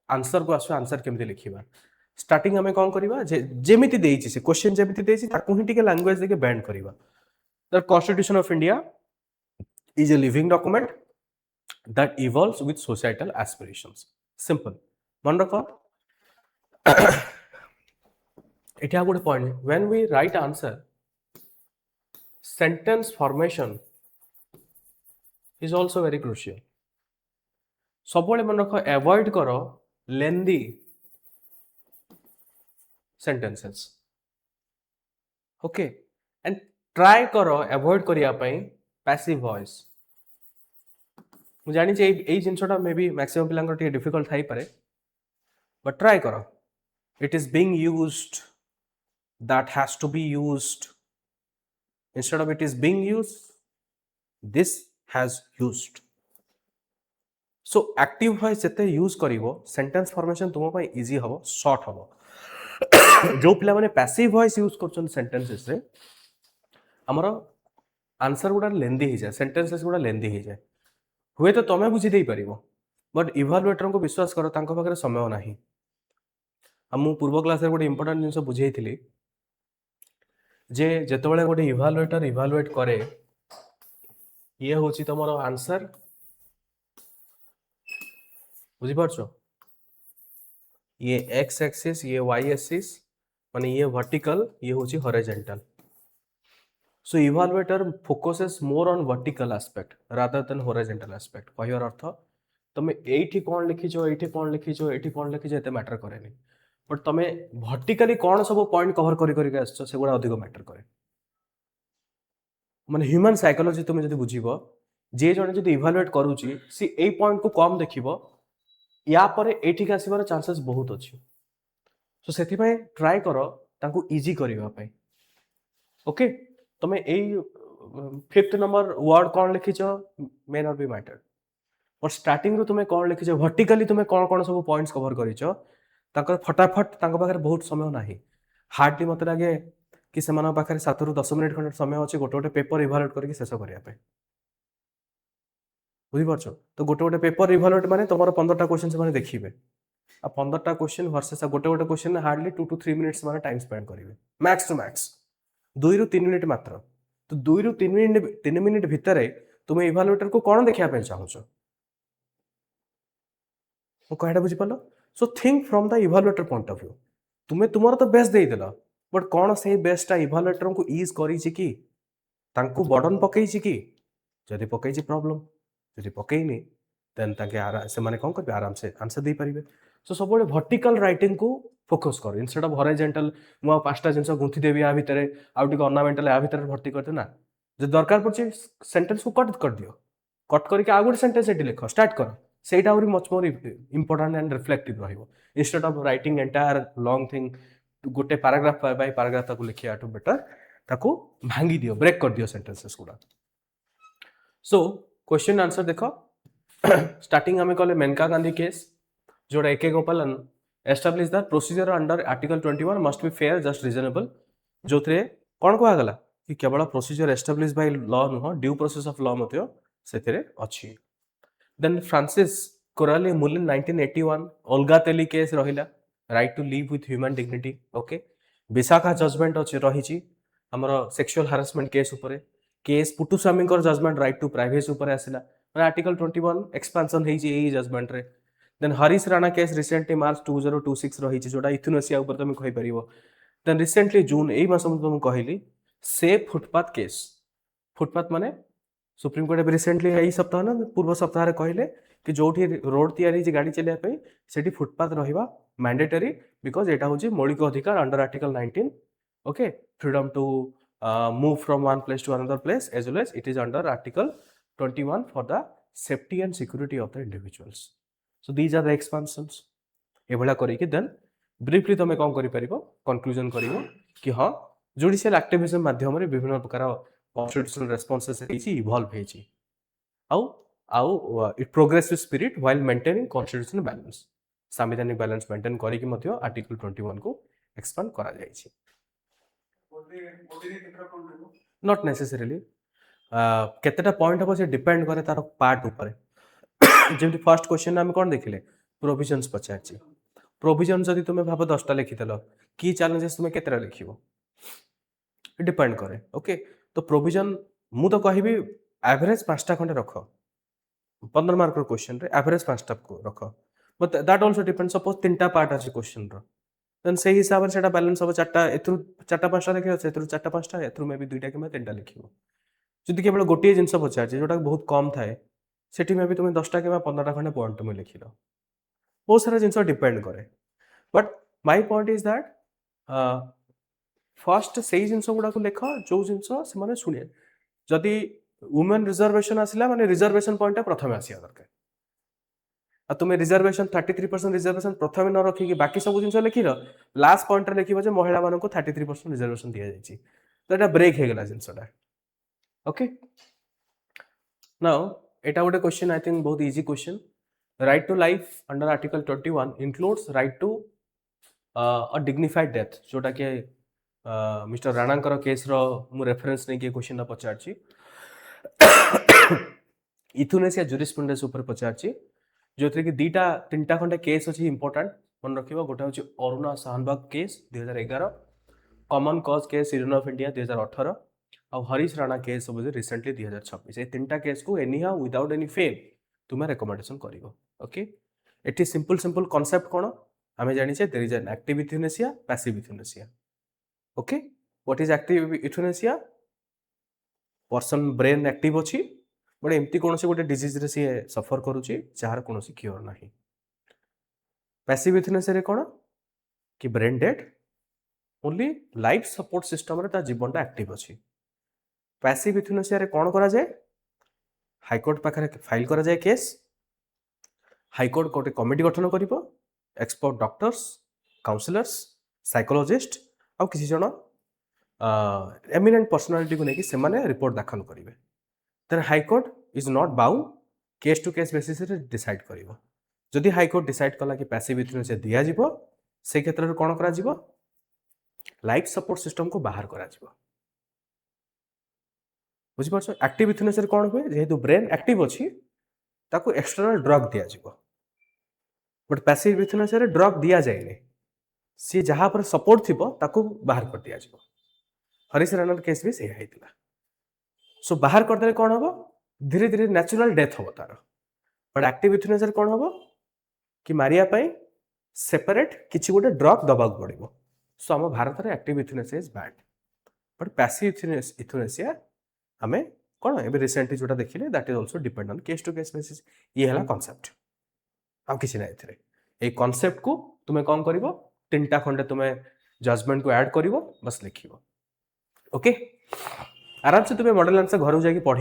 आंसर को आसो आंसर केमते लिखिबा स्टार्टिंग हमें कौन करिबा जेमिति देइछि से क्वेश्चन जेमिति देइछि ताकू ही टिके लैंग्वेज देके बैंड करिबा the constitution of India is a living document that evolves with societal aspirations simple मन रखो एटा गोटे point when we write answer sentence formation is also very crucial सब बळे मन रखो अवॉइड करो लेंदी sentences okay and try करो अवॉइड करिया पई पैसिव वॉइस मु जानि ए जिनसटा मे बी मैक्सिमम पिलांकर टे डिफिकल्ट थाई पारे बट ट्राई करो it is being used that has to be used instead of it is being used this has used so active voice जते यूज करिवो सेंटेंस फॉर्मेशन तुम पई इजी हबो शॉर्ट हबो जो पिला माने पैसिव वॉइस यूज करछन सेंटेंसेस रे हमरो आंसर गुडा लेंदी ही जाए सेंटेंसेस गुडा लेंदी ही जाए हुए तो तमे बुझी देई परिबो बट इवालुएटर को विश्वास करो तांको पाखरे समय नाही हम पूर्व क्लास रे गोटे इंपोर्टेंट जिंस बुझेइथिली जे जेतबेले गोटे इवालुएटर इवालुएट करे ये होची तमरो आंसर बुझी पारछो ये एक्स एक्सिस ये वाई एक्सिस माने ये वर्टिकल ये होची horizontal So evaluator focuses more on vertical aspect rather than horizontal aspect. कहयर अर्थ तमे एठी कोन लिखिजो एठी कोन लिखिजो एठी कोन लिखिजो एते मैटर करेनी बट तमे वर्टिकली कोन सब पॉइंट कवर करि करि आछो सेगुडा अधिक मैटर करे माने ह्यूमन साइकोलॉजी तुम जदि बुझिबो जे जने जदि इवालुएट करूची सी ए पॉइंट को कम देखिबो या परे एठी का आसीबार चांसेस बहुत अछि सो सेति पय ट्राई करो तांको इजी करिवा पय ओके तमे ए 5th नंबर वर्ड कौन लिखिछ मे नॉट बी मैटर और स्टार्टिंग रो तुमे कौन लिखिछ वर्टिकली तुमे कौन कौन सब पॉइंट्स कवर करिछ ताकर फटाफट तांको पाखरे बहुत समय नाही हार्डली मते लागे कि सेमान पाखरे 7 रु 10 मिनिट खंड समय अछि गोटे गोटे पेपर इवालुएट करके शेष करिया पे बुझी परछो तो गोटे गोटे पेपर इवालुएट माने तमरो 15टा क्वेश्चन से माने देखिबे आ 15टा क्वेश्चन वर्सेस गोटे गोटे क्वेश्चन हार्डली 2 to 3 मिनिट्स माने टाइम स्पेंड करिवे मैक्स टू मैक्स 2 रु 3 मिनिट मात्र तो 2 रु 3 मिनिट भितरे तुम इवालुएटर को कौन देखा चाहूच कहीटा बुझीपाल so think from the evaluator point of view तुम्हें तुमर तो बेस्ट देदेल बट कौन से बेस्टा इवालुएटर को ईज करी तांको बर्डन पकई कि जदि पकई प्रॉब्लम जदि पकईनी देन ताके से माने कौन कर आराम से आंसर दे पारिबे सो सब वर्टिकल राइटिंग को फोकस कर इनस्टेड ऑफ हॉरिजॉन्टल मु 5टा जिंस गुंथी देबी या भितरे आउ टिक ऑर्नामेंटल या भितरे भर्ती करते ना जे दरकार पड़छि सेंटेंस को कट कर दियो कट करके आ गुड सेंटेंस एटी लिखो स्टार्ट करो सेटा और much more important and reflective रहिबो instead of writing entire long thing गोटे पैराग्राफ बाय पैराग्राफ ताको लिखिया टू बेटर ताको भांगी दियो ब्रेक कर दियो सेंटेंसेस गुडा सो क्वेश्चन आंसर देखो स्टार्टिंग हमें कहले मेनका गांधी केस जोड़ा A K Gopalan establish that procedure under article 21 must be fair just reasonable जो थे कौन कहा गला कि केवल प्रोसीजर एस्टाब्लिश बाय लॉ नुह ड्यू प्रोसेस ऑफ लॉ मत ସେଥିରେ ଅଛି। Then Francis Coralie Mullin 1981 Olga Tellis case रहिला right to live with human dignity okay Vishaka judgement अछि रहिछि हमर सेक्सुअल हारासमेंट केस ऊपर case Puttaswamy judgement right to privacy ऊपर आसिला माने आर्टिकल 21 एक्सपेंशन हेछि एई जजमेंट रे then Harish Rana case recently March 2026 रहिछि जोटा इथुनसिया ऊपर तुम कहि परिबो देन रिसेंटली जून एई मास तुम कहली सेफ फुटपाथ केस फुटपाथ माने सुप्रीम कोर्ट रिसेंटली यही सप्ताह ना पूर्व सप्ताह कहले कि जो रोड तैयारी गाड़ी चलने से फुटपाथ रहा मैंडेटरी बिकज यहाँ हूँ मौलिक अधिकार under article 19 okay freedom to move from one place to another place as well as it is under article 21 for the safety and security of the individuals so these are the expansions एभला करिके देन ब्रीफली तुम कौन कर कंक्लूजन कर कि हाँ जुडिशियल एक्टिविज्म माध्यम विभिन्न प्रकार कॉन्स्टिट्यूशनल रेस्पॉन्सेस इवॉल्व होइछि आउ it progressive spirit while maintaining constitutional balance संवैधानिक बैलेंस मेंटेन करिक मध्य आर्टिकल 21 को एक्सपांड करा जाइछि नॉट नेसेसरीली केतेटा पॉइंट हम से डिपेंड करे तार पार्ट ऊपर जेमति फर्स्ट क्वेश्चन हम कोन देखिले प्रोविजंस पचाछि प्रोविजन जदि तुम भाव 10टा लिखिदेल की चैलेंजेस तुम केतेटा लिखिबो डिपेंड करे ओके तो प्रोविजन मु तो कहबी एवरेज 5टा खंडे रख 15 मार्क रो क्वेश्चन रे एवरेज 5टा को रख but that also depend suppose 3टा पार्ट अछि क्वेश्चन रो देन से हिसाब से सेटा बैलेंस हो 4टा एथु 4टा 5टा लिखि अछि एथु 4टा 5टा एथु मे भी 2टा कि 3टा लिखिबो जदि केवल गोटे जिंस पचार जोटा बहुत कम थाए सेठी में भी तुम 10टा कि 15टा खंडे पॉइंट तुम लिखिल बहुत सारा जिंस डिपेंड करे but my point is that first से जिनस गुड़ा लेख जो जिनस से शुणे जदि वुमेन रिजर्वेशन आसला माने रिजर्वेशन पॉइंट प्रथम आसिया दरकार आ तुम रिजर्वेशन 33% रिजर्वेशन प्रथम न रखिकी बाकी सब जिनस लिखिल लास्ट पॉइंट रे लिखिबो जे महिला मानक 33% रिजर्वेशन दिया जायछि तो एटा ब्रेक हे गेला जिनसटा ओके नाउ एटा गोटे क्वेश्चन आई थिंक बहुत easy question right to life under article 21 includes right to a dignified death जोटा के मिस्टर राणांकर केस रो मु रेफरेंस नै के क्वेश्चन पचारछि इथुनेसिया जुरिस्प्रुडेंस ऊपर पचारछि जोथरे कि दीटा तीनटा खंडे केस अछि इंपोर्टेंट मन रखिबो गोटा होछि Aruna Shanbaug case 2011 common cause case citizen of India 2018 और हरीश राणा केस सब रिसेंटली 2026 ए तीनटा केस को any how without any fail तुम रिकमेंडेशन करिवो ओके एटी सिंपल सिंपल कांसेप्ट कोन आमे जानि छे there is an active euthanasia passive euthanasia okay what is active euthanasia person brain active अछि बट एमती कोनोसी गोटे डिजीज रे सी सफर करूची जार कोनोसी क्योर नाही पैसिव इथुनेसिया रे कोन कि brain dead only life support system रे ता जीवनटा एक्टिव अछि पैसिव इथुनेसिया रे कोन करा जाय हाईकोर्ट पाखरे फाइल करा जाय केस हाईकोर्ट कोटे कमिटी गठन करिवो एक्सपर्ट डॉक्टर्स काउंसलर्स साइकोलॉजिस्ट आ किसी जण एमिनेंट पर्सनालिटी को लेकिन से रिपोर्ट दाखल करेंगे then high court is not bound case to case basis रे डिसाइड करिवो जदि हाईकोर्ट डिसाइड कला कि पैसिव इथुनेसिया दिया जिवो से क्षेत्र रे कोन करा जिवो लाइफ सपोर्ट सिस्टम को बाहर करा जिवो बुझि परछो एक्टिव इथुनेसिया कोन हुए जेहेतु ब्रेन एक्टिव अछि ताको एक्सटर्नल ड्रग दिया जिवो बट पैसिव इथुनेसिया रे ड्रग दिया जायने सी जहाँ पर सपोर्ट थिबो ताको बाहर कर दिया जिवो हरीश राणा केस भी से सो बाहर करदे कौन हम धीरे धीरे नेचुरल डेथ हम तार बट एक्टिव इथुनेसिया कौन हम कि मारिया सेपरेट किसी गोटे ड्रग दबा पड़ो सो आम भारत में active euthanasia is bad but passive euthanasia आम कौन ए रिसेंटली जोटा देखिले that is also depend on case to case basis ये है कॉन्सेप्ट आ किसी ना ए कॉन्सेप्ट को तुम्हें कौन कर तीनटा खंडे तुम्हें जजमेंट को ऐड कर बस लिख ओके आराम से तुम्हें मॉडल आंसर घर जाकि पढ़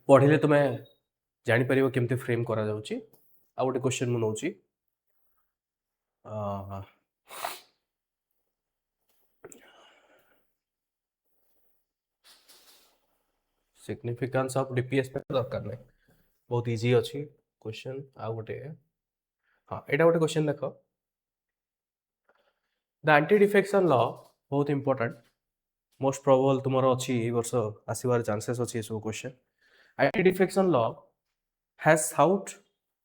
पढ़े तुम्हें जापर केमती फ्रेम करा जाउची आ गोटे क्वेश्चन मु नौची सिग्निफिकेंस ऑफ डीपीएस पे दरकार नहीं बहुत इजी अच्छी क्वेश्चन आ गोटे हाँ एटा गोटे क्वेश्चन देख द एंटी डिफेक्शन लॉ बहुत इंपोर्टेंट मोस्ट प्रोबेबल तुमर अच्छी वर्ष आसबार चांसेस अच्छी सब question Anti-defection law has sought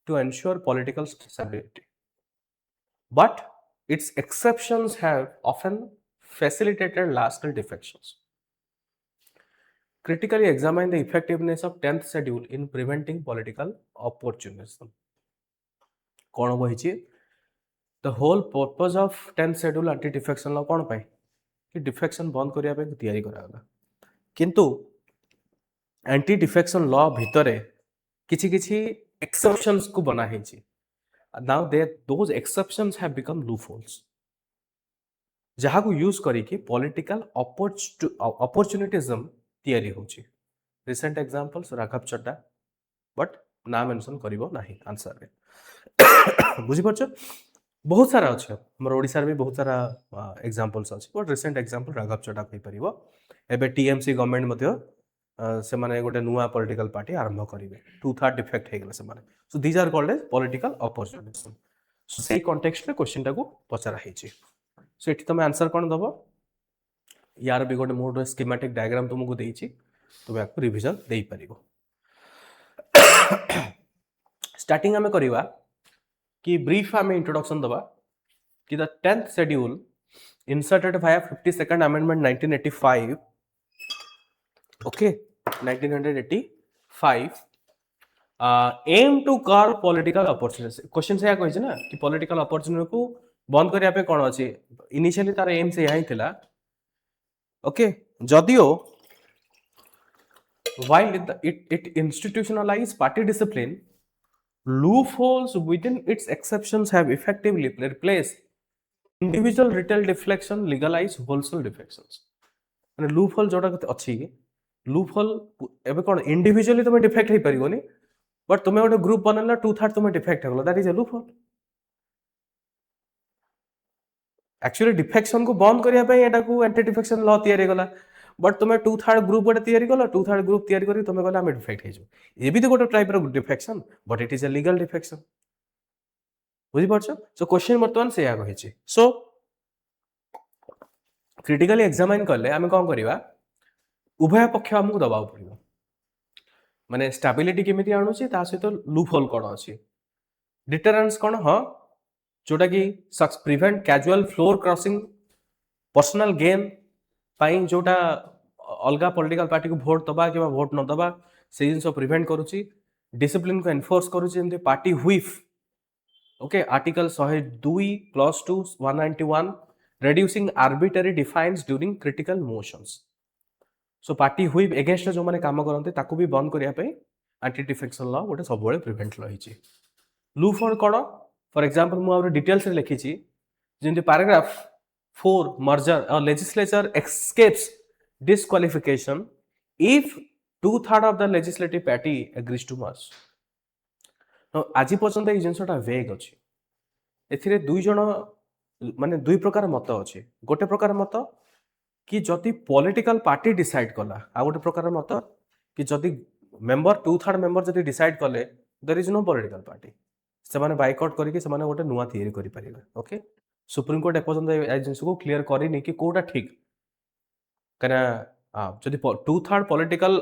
to ensure political stability, but its exceptions have often facilitated lasting defections. Critically examine the effectiveness of 10th schedule in preventing political opportunism. कौन बहिची the whole purpose of 10th schedule anti defection law कौन पाई कि डिफेक्शन बंद करिया पे तैयारी करागला किंतु एंटी डिफेक्शन लॉ भितरे किछि किछि एक्सेप्शंस को बना हेछि now they those exceptions have become loopholes जहाँ को यूज करी कि पॉलिटिकल अपॉर्चुनिटिज्म तैयारी होछि recent examples Raghav Chadha but ना मेंशन करिवो नाही आंसर रे बुझी परछ बहुत सारा अच्छे मोर ओडिसा भी बहुत सारा एग्जांपल्स अछि बट रिसेंट एग्जांपल राघव चड्डा कहि परिवो एबे टीएमसी गवर्नमेंट मध्ये से माने गोटे नुआ पॉलिटिकल पार्टी आरंभ करिवे 2/3 डिफेक्ट हे गेला से माने so these are called as political opportunism so सेही कॉन्टेक्स्ट रे क्वेश्चन टाको पचरा हेछि सो एठी तुम आंसर कोन दबो यार भी गोटे मोर स्कीमेटिक डायग्राम तुमको देइछि तुम याको रिवीजन देई परिबो स्टार्टिंग हमें करिवा कि ब्रीफ हमें इंट्रोडक्शन दबा कि the 10th schedule inserted via 52nd amendment 1985 okay 1985 aim to curb political opportunities question से कहि ना कि पॉलिटिकल अपॉर्चुनिटी को बंद करिया पे कोन अछि इनिशियली तार एम से यही थिला okay जदियो while it institutionalized party discipline loopholes within its exceptions have effectively replaced individual retail deflection legalized wholesale defections माने लूपहोल जोटा अछि लूपहोल एबे कोन इंडिविजुअली तुम डिफेक्ट हे परिगोनी बट तुम गोटे ग्रुप बनला 2/3 तुम डिफेक्ट हेगलो that is a loophole actually defection को बंद करिया पे एटा को एंटी डिफेक्शन लॉ तैयारी गला बट तुम 2/3 ग्रुप गोटे तैयारी गला 2/3 ग्रुप तैयारी करी तुम गला हम डिफेक्ट हे जो ए भी तो गोटे टाइप रो defection but it is a legal defection बुझी परछ सो क्वेश्चन वर्तमान से या कहिछि सो क्रिटिकली एग्जामिन करले आमे कोन करिवा उभय पक्ष हमकु दबाव पड़िबो माने स्टेबिलिटी केमिति आणुछि ता सहित लूपहोल कोन अछि डिटरेंस कोन ह जोटा कि prevent casual floor crossing personal gain पाई जोटा अलगा पॉलिटिकल पार्टी को वोट दबा कि वोट न दबा से जिनस प्रिवेंट करूछि डिसिप्लिन को एनफोर्स करूछि जेमति party whip okay article 102+2 191 reducing arbitrary defiance during critical motions so party whip against जो माने काम करते ताकू भी बंद करिया पे एंटी डिफेक्शन लॉ गोटे सब बेले प्रिवेंट रहिछि लूपहोल कोन फॉर एग्जांपल मु आरो डिटेल्स रे लिखिछि जेंति पैराग्राफ 4 मर्जर और legislature escapes disqualification if 2/3 of the legislative party agrees to merge आज पर्यंत ये जिनसटा वेग अछि एथिरे दुई जण माने दुई प्रकार मत अछि गोटे प्रकार मत कि जदि पॉलिटिकल पार्टी डिसाइड कला आ गोटे प्रकार मत कि जदि मेंबर 2/3 मेंबर जदि डिसाइड कले there is no political party से माने बाइकआउट करके से माने गोटे नुवा थियरी करि परिबे ओके सुप्रीम कोर्ट एपर्यंत ए जिनस को क्लियर करिनी कि कोटा ठीक कना जदि 2/3 पॉलिटिकल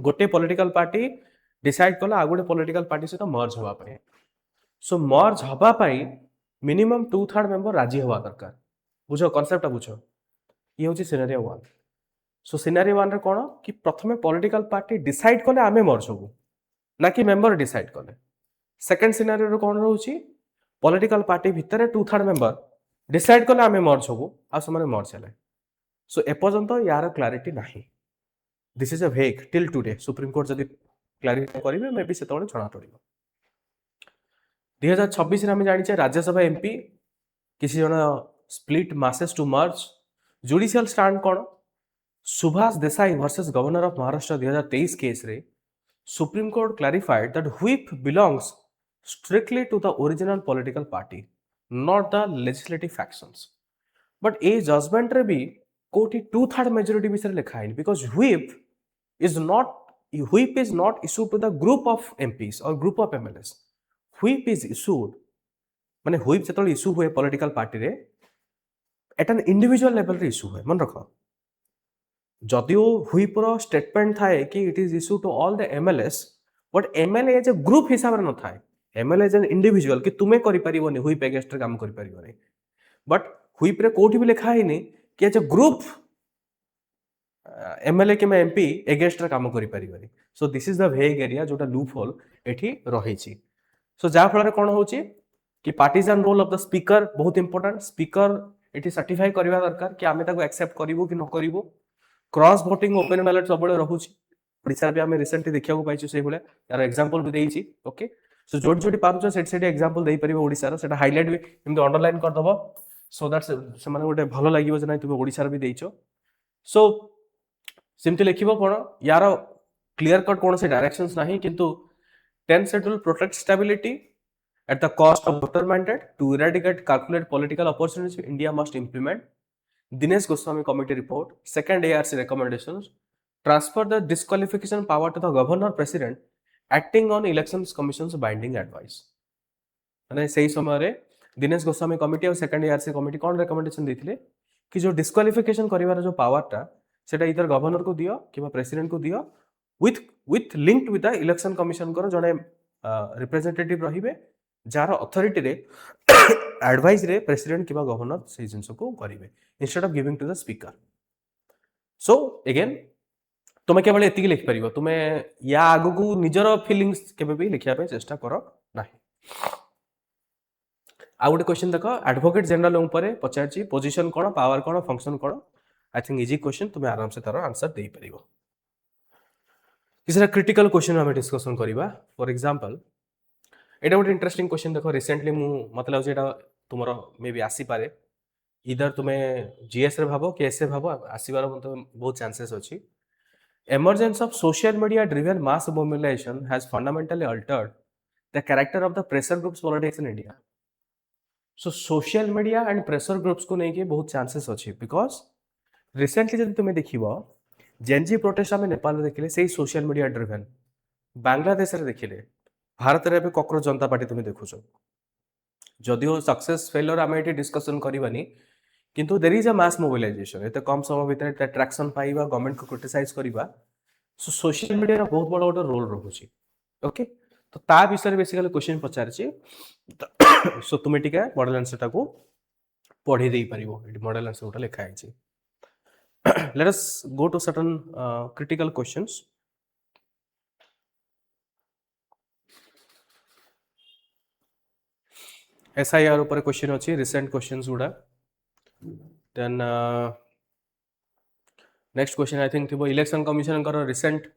गोटे पॉलिटिकल पार्टी डिसाइड कला आ गोटे पॉलिटिकल पार्टी से मर्ज हवा पाए सो मर्ज हवा पाए मिनिमम 2/3 मेंबर राजी हवा दरकार बुझो कांसेप्ट बुझो ये होची सिनेरियो 1 सो सिनेरियो 1 रे कोन कि प्रथमे पॉलिटिकल पार्टी डिसाइड कले आमे मर्ज होबो ना कि मेंबर डिसाइड कले सेकंड सिनेरियो रे कोन रहउची पॉलिटिकल पार्टी भितरे 2/3 मेंबर डिसाइड कले आमे मर्ज होबो आ समाने मर्ज हेले सो एपर्यंत यार क्लैरिटी नाही दिस इज अ वेग टिल टुडे सुप्रीम कोर्ट जदि क्लैरिफाई करिवे मे बी सेतोळे छणा पड़िबो 2026 रे हम जानि राज्यसभा एमपी किसी जन split masses to merge judicial stand कोन Subhash Desai versus governor of Maharashtra 2023 case रे supreme court clarified that whip belongs strictly to the original political party not the legislative factions but ए जजमेंट रे भी कोटी 2/3 मेजॉरिटी विषय लिखा है because whip is not issued to the group of MPs और group of MLAs whip is issued माने व्हिप जतल इश्यू हुए पॉलिटिकल पार्टी रे एट एन इंडिविजुअल लेवल रे इश्यू हुए मन रखो जदियो हुईपर स्टेटमेंट थाए कि it is issue to all the MLAs, but MLA as a group हिसाब से न थाए, एमएलए एज एन इंडिविजुअल कि तुमे करि परिबोनी हुईप अगेंस्ट रे काम करि परिबोनी, बट हुईप रे कोठी भी लिखा हैनी कि एज ए ग्रुप एमएलए कि एमपी एगेंस्ट रे काम करि परिबोनी. So this is the vague area जोटा लूप होल एठी रहिछि. सो जा फल कौन होची कि पार्टीजान रोल ऑफ द स्पीकर बहुत इंपोर्टेंट. स्पीकर एठी सर्टिफाई करबा दरकार कि आमे ताको एक्सेप्ट करिवो कि न करिवो. क्रॉस वोटिंग ओपन बैलेट सब रहुची. ओडिसा भी आमे रिसेंटली देखिया को पाइछु सेही भले यार एग्जांपल भी देइछि. ओके, सो जोटी जोटी पारुछ सेठी एग्जांपल देइ परिबो ओडिसा रो, सेटा हाइलाइट भी एमते अंडरलाइन कर दबो सो दैट से माने गोटे भलो लागिवो जे नै तुमे ओडिसा रो भी देइछो. सो सिम्पली लिखिबो कोन यार क्लियर कट कोन से डायरेक्शंस नाही, किंतु 10 schedule protect stability at the cost of voter mandate. To eradicate calculate political opportunities, India must implement Dinesh Goswami committee report. Second ARC recommendations. Transfer the disqualification power to the governor president acting on elections commission's binding advice. माने सही समय रे दिनेश गोस्वामी कमिटी और सेकंड ARC कमिटी कौन रिकमेंडेशन देथिले कि जो डिस्क्वालिफिकेशन करिवार जो पावर टा सेटा इधर गवर्नर को दियो कि प्रेसिडेंट को दियो with linked with the election commission कर जने रिप्रेजेंटेटिव रहिबे जार अथॉरिटी रे एडवाइस रे प्रेसिडेंट किबा गवर्नर से जिंस को करिवे instead of giving to the speaker. So again तुम केवल एतिकी लिखि परिबो, तुमे या आगु को निजर फीलिंग्स केबे भी लिखिया पे चेष्टा करो नाही. आ गोटे क्वेश्चन देखो एडवोकेट जनरल ऊपर पचारछि पोजीशन कोन, पावर कोन, फंक्शन कोन. आई थिंक इजी क्वेश्चन, तुमे आराम से तार आंसर देई परिबो. किसी क्रिटिकल क्वेश्चन आम डिस्कसन करवा. फॉर एग्जांपल एटा गोटे इंटरेस्टिंग क्वेश्चन देखो रिसेंटली मत लगे एटा तुम मे बी आसीपे इधर तुम्हें जीएस रे भाव कि एसए भाव आसबार बहुत चांसेस अच्छी. Emergence of social media driven mass mobilisation has fundamentally altered the character of the pressure groups politics in India. So social media and pressure groups को लेकिन बहुत चांसेस अच्छी बिकज रिसेंटली जब तुम्हें देख जेनजी प्रोटेस्ट आम नेपाल देखिले से सोशल मीडिया ड्रिवन, बांग्लादेश रे देखिले, भारत रे कॉकरोच जनता पार्टी तुम्हें देखुच. जदियो सक्सेस फेलर आम ये डिस्कसन करवानी, किंतु there is a mass mobilisation एते कम समय भीतर ट्रैक्शन पाइबा गवर्नमेंट को क्रिटिसाइज करबा. सो सोशल मीडिया रो बहुत बड़ गोटे रोल रहुची. ओके, तो ता विषय बेसिकली क्वेश्चन पचारछि. सो तुमे टिके मॉडल आंसर टाको पढ़ी देई परिबो. एटी मॉडल आंसर उठा लिखा है. Let us go to certain critical questions. SIR ऊपर क्वेश्चन अच्छी रिसेंट क्वेश्चंस गुड़ा. Then next question I think the election commission recent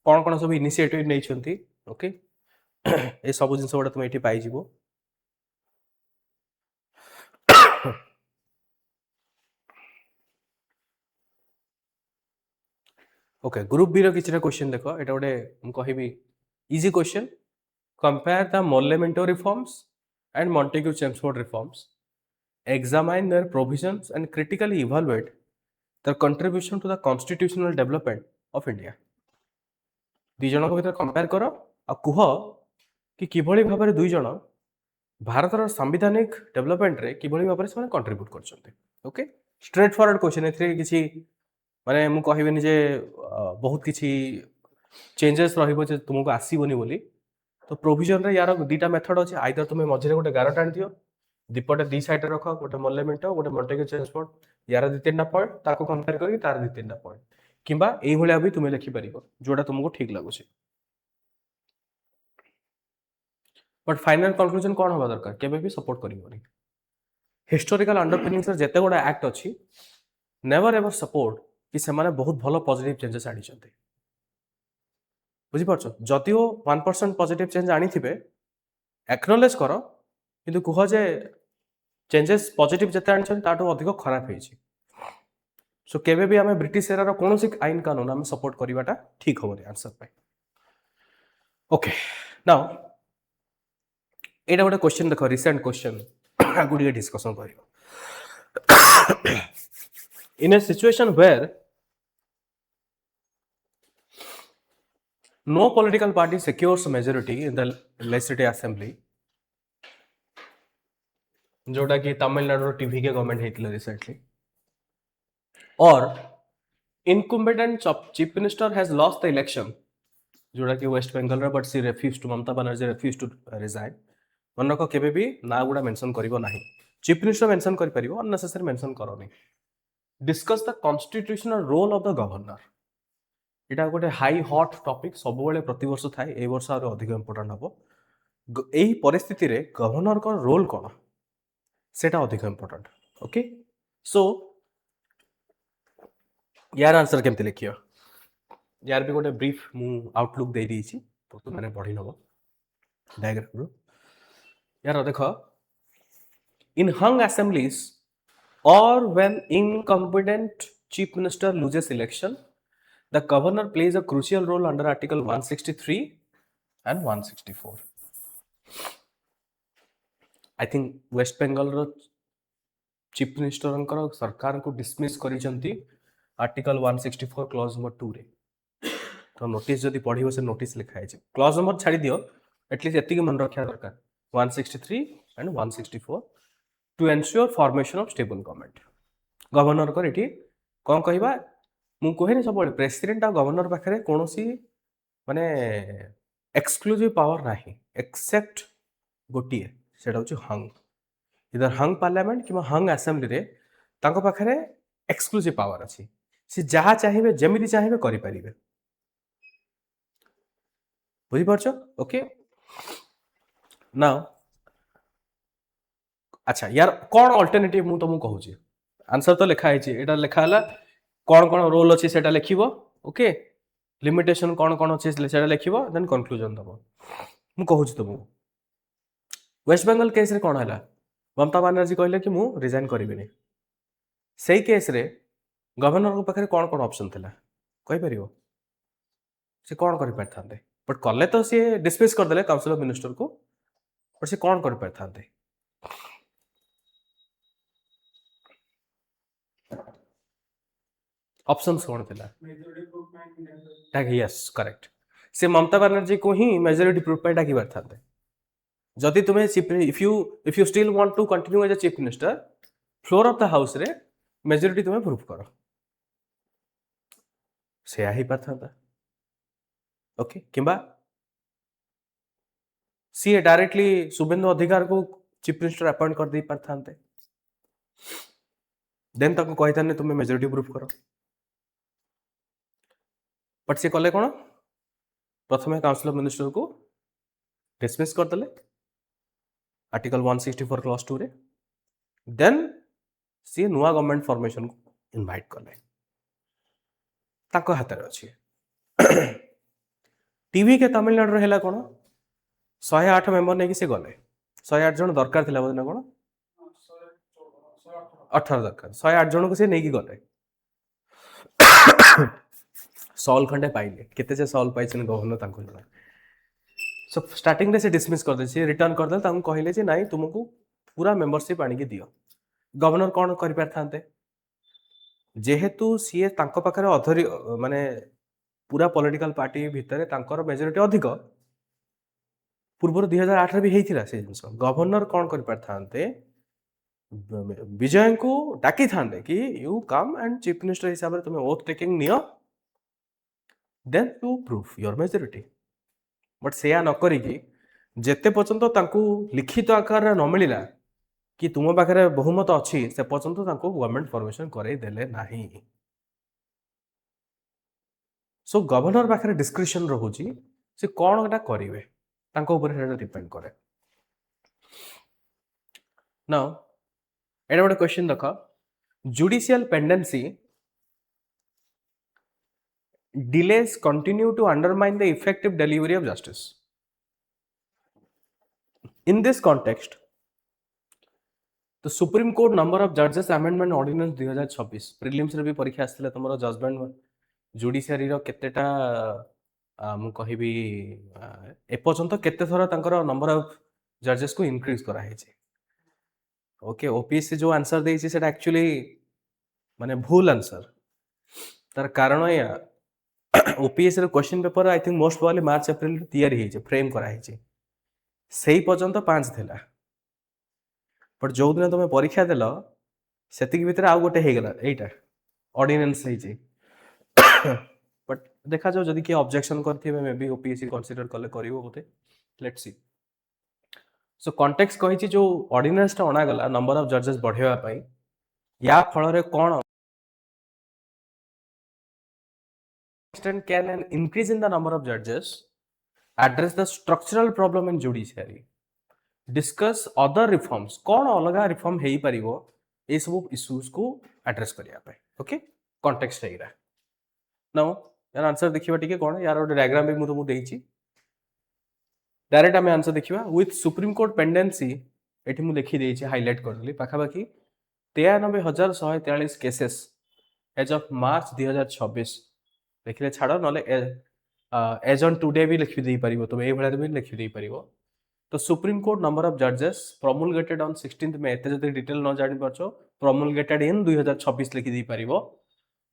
कौन कौन सब इनिशिएटिव नहीं छंती. ओके, ये सब जिन गुड़ा तुम ये पाई जीवो. ओके, ग्रुप बी रो किछटा क्वेश्चन देखो. एटा गोटे हम कहबी easy question. Compare the Morley Minto reforms and Montague Chelmsford reforms, examine their provisions and critically evaluate their contribution to the constitutional development of India. दुई जन भीतर कंपेयर कर आ कुह कि किभली भाव में दुई जन भारतर संविधानिक डेवलपमेंट रे किभली भाव में कंट्रीब्यूट करछन्ते. Okay, straightforward question. एथरे किछि माने मु कहबिनी जे बहुत किछि चेंजेस रहिबो जे तुमको आसीबोनी बोली. तो प्रोविजन रे यार दीटा मेथड अछि. आइदर तुमे मझिरे गोटे गार टाणी दियो, दीपटे दी साइड रे रख, गोटे मोर्लेमेंट गोटे मॉन्टेग्यू चेल्मसफोर्ड, यार दी तीनटा पॉइंट ताको कंपेयर करके तार दी तीनटा पॉइंट किंबा एई भलिया भी तुमे लिखि परिबो जोटा तुमको ठीक लागुछि. बट फाइनल कंक्लूजन कोन होबा दरकार, केबे भी सपोर्ट करिवोनी. हिस्टोरिकल अंडरपिनिंग्स जते गोटा एक्ट अछि नेवर एवर सपोर्ट कि से माने बहुत भलो पॉजिटिव चेंजेस आनी छथि. बुझी पारछो, जदियो 1% पॉजिटिव चेंज आनी थिबे एक्नॉलेज करो, किंतु कुह जे चेंजेस पॉजिटिव जते आनी छन ताटो अधिक खराब हेछि. सो केबे भी आमे ब्रिटिश एरा रो कोनोसी आईन कानून आमे सपोर्ट करिवाटा ठीक होबोनी आंसर पाई. ओके, नाउ एटा गोटे क्वेश्चन देखो रिसेंट क्वेश्चन आगुडी डिस्कशन करियो. In a situation where no political party secures a majority in the legislative assembly, जोटा कि तमिलनाडु टीवी के गवर्नमेंट हेतिले रिसेंटली, और incumbent chief minister has lost the election जोटा कि वेस्ट बेंगल रे but she refuse to Mamata Banerjee refuse to resign मन रख केबे भी ना गुडा मेंशन करिवो नाही चीफ मिनिस्टर मेंशन करि परिवो अननेसेसरी मेंशन करनी discuss the constitutional role of the governor इटा गोटे हाई हॉट टॉपिक सब बेले प्रति वर्ष थाए ए वर्ष आरो अधिक इंपोर्टेंट हबो एही परिस्थिति रे गवर्नर को रोल कोन सेटा अधिक इंपोर्टेंट ओके सो यार आंसर केमते लिखियो यार भी गोटे ब्रीफ मु आउटलुक दे दी तो मैंने पढ़ी नब डायग्राम यार देख इन हंग assemblies or when incompetent chief minister loses election the governor plays a crucial role under article 163 and 164 I think west bengal ro chief minister सरकार को डिसमिस करिसंती आर्टिकल 164 क्लॉज नंबर 2 रे तो नोटिस जदि पढ़िबो से नोटिस लिखा है क्लॉज नंबर छाड़ी दियो एटलीस्ट एतिकी मन रखा दरकार 163 and 164 to ensure formation of stable government governor को एठी कोन कहबा मु कहनी सब प्रेसिडेंट आ गवर्नर पाखरे कोनोसी माने एक्सक्लूसिव पावर नाही एक्सेप्ट गोटिए सेटा होची हंग इधर हंग पार्लियामेंट किबा हंग असेंबली रे तांको पाखरे एक्सक्लूसिव पावर अछि से जहा चाहिबे जेमिति चाहिबे करि परिबे बुझी पारछो ओके नाउ अच्छा यार कौन अल्टरनेटिव मु तुमको कहूची आंसर तो लिखा है एटा लिखा हला कौन कौन रोल अछि सेटा लिखिबो ओके लिमिटेशन कौन कौन अछि सेटा लिखिबो देन कंक्लूजन दबो मु कहूची तुमको वेस्ट बंगाल केस रे कौन हला ममता बनर्जी कहले कि मु रिजाइन करिबिनी सेही केस रे गवर्नर को पाखरे कौन कौन ऑप्शन थिला कहि परिबो से कौन करि परथांते बट कले तो सी डिसमिस कर देले काउंसिल ऑफ मिनिस्टर को बट से कौन कर पाते ऑप्शंस कौन थिला यस करेक्ट से ममता बनर्जी को ही मेजोरिटी प्रूफ पे डाकी पारथांते जदि तुम्हें if you still want to continue as a chief minister floor of the house रे मेजोरिटी तुम्हें प्रूफ करो से ही पारथांता ओके किंबा सी डायरेक्टली शुभेंदु अधिकार को चीफ मिनिस्टर अपॉइंट कर दे पारथांते देन तक कहिथाने तुम्हें मेजोरिटी प्रूफ करो बट से कले कोन प्रथमे काउंसिल ऑफ मिनिस्टर को डिसमिस कर देले आर्टिकल 164 क्लॉज 2 रे देन सी नुआ गवर्नमेंट फॉर्मेशन को इनवाइट करले ताको हाथ रे अछि टीवी के तमिलनाडु रे हला कोन 108 मेंबर नहीं कि से गले 108 जन दरकार थिला बदना कोन 18 दरकार 108 जन को से नहीं कि गले सॉल खंडे पाइले केते से सॉल पाइछन गवर्नर तांको जणा सो स्टार्टिंग रे से डिसमिस कर दे से रिटर्न कर दे तांको कहिले जे नाही तुमको पूरा मेंबरशिप आनी के दियो गवर्नर कोन करि परथांते जेहेतु सीए तांको पाखरे अधरी माने पूरा पॉलिटिकल पार्टी भितर तांकर मेजोरिटी अधिक पूर्व 2008 रे भी हेइथिला से जिंस गवर्नर कोन करि परथांते विजय को डाकी थांते कि you come and chief minister हिसाब रे तुमे ओथ टेकिंग नियो then you proof your majority but सेया न करी कि जेते पर्यंत तांको लिखित आकार रे न मिलिला कि तुम पाखरे बहुमत अछि से पर्यंत तांको गवर्नमेंट फॉर्मेशन करे देले नाही सो गवर्नर पाखरे डिस्क्रिप्शन रहुची से कोन एटा करिवे तांको ऊपर हेडा डिपेंड करे नाउ एटा गोटे क्वेश्चन देखो judicial pendency delays continue to undermine the effective delivery of justice in this context the supreme court number of judges amendment ordinance 2026 prelims रे भी परीक्षा आस्थिला तमरो जजमेंट जुडिशियरी रो केतेटा मु कहिबी ए पर्यंत केते थरा तांकर नंबर ऑफ जजेस को इंक्रीज करा है छै ओके ओपीएससी जो आंसर देई छै सेटा एक्चुअली माने भूल आंसर तार कारण या ओपीएससी रो question paper I think most probably March April रे तैयारी है छै फ्रेम करा है छै सेही पर्यंत 5 थिला बट जो दिन तुम परीक्षा देल सेतिक भितर आउ गोटे हे गेला एटा ऑर्डिनेंस है छै बट देखा जाओ जदि किए ऑब्जेक्शन करथिबे मे बी ओपीएससी कंसीडर कले करिवो बोते लेट्स सी सो कॉन्टेक्स्ट कहिछि जो ऑर्डिनेंस टा अणा गला नंबर ऑफ जजेस बढ़ेवा पई या फल रे कोन extent can an increase in the number of judges address the structural problem in judiciary discuss other reforms कौन अलग रिफॉर्म हेई परिवो ए सब इश्यूज को एड्रेस करिया पे ओके कॉन्टेक्स्ट हेइरा नाउ यार आंसर देखिबा टिके कोन यार ओटे डायग्राम भी मु तुमु देइछि डायरेक्ट हम आंसर देखिबा विथ सुप्रीम कोर्ट पेंडेंसी एठी मु लिखि देइछि हाइलाइट करली पाखा बाकी 93143 केसेस एज ऑफ मार्च 2026 देखिले छाड़ नले एज ऑन टुडे भी लिखि देई परिबो तुम ए भला भी लिखि देई परिबो तो सुप्रीम कोर्ट नंबर ऑफ जजेस प्रोमुलगेटेड ऑन 16th में एते जति डिटेल न जानि परछो प्रोमुलगेटेड इन 2026 लिखि देई परिबो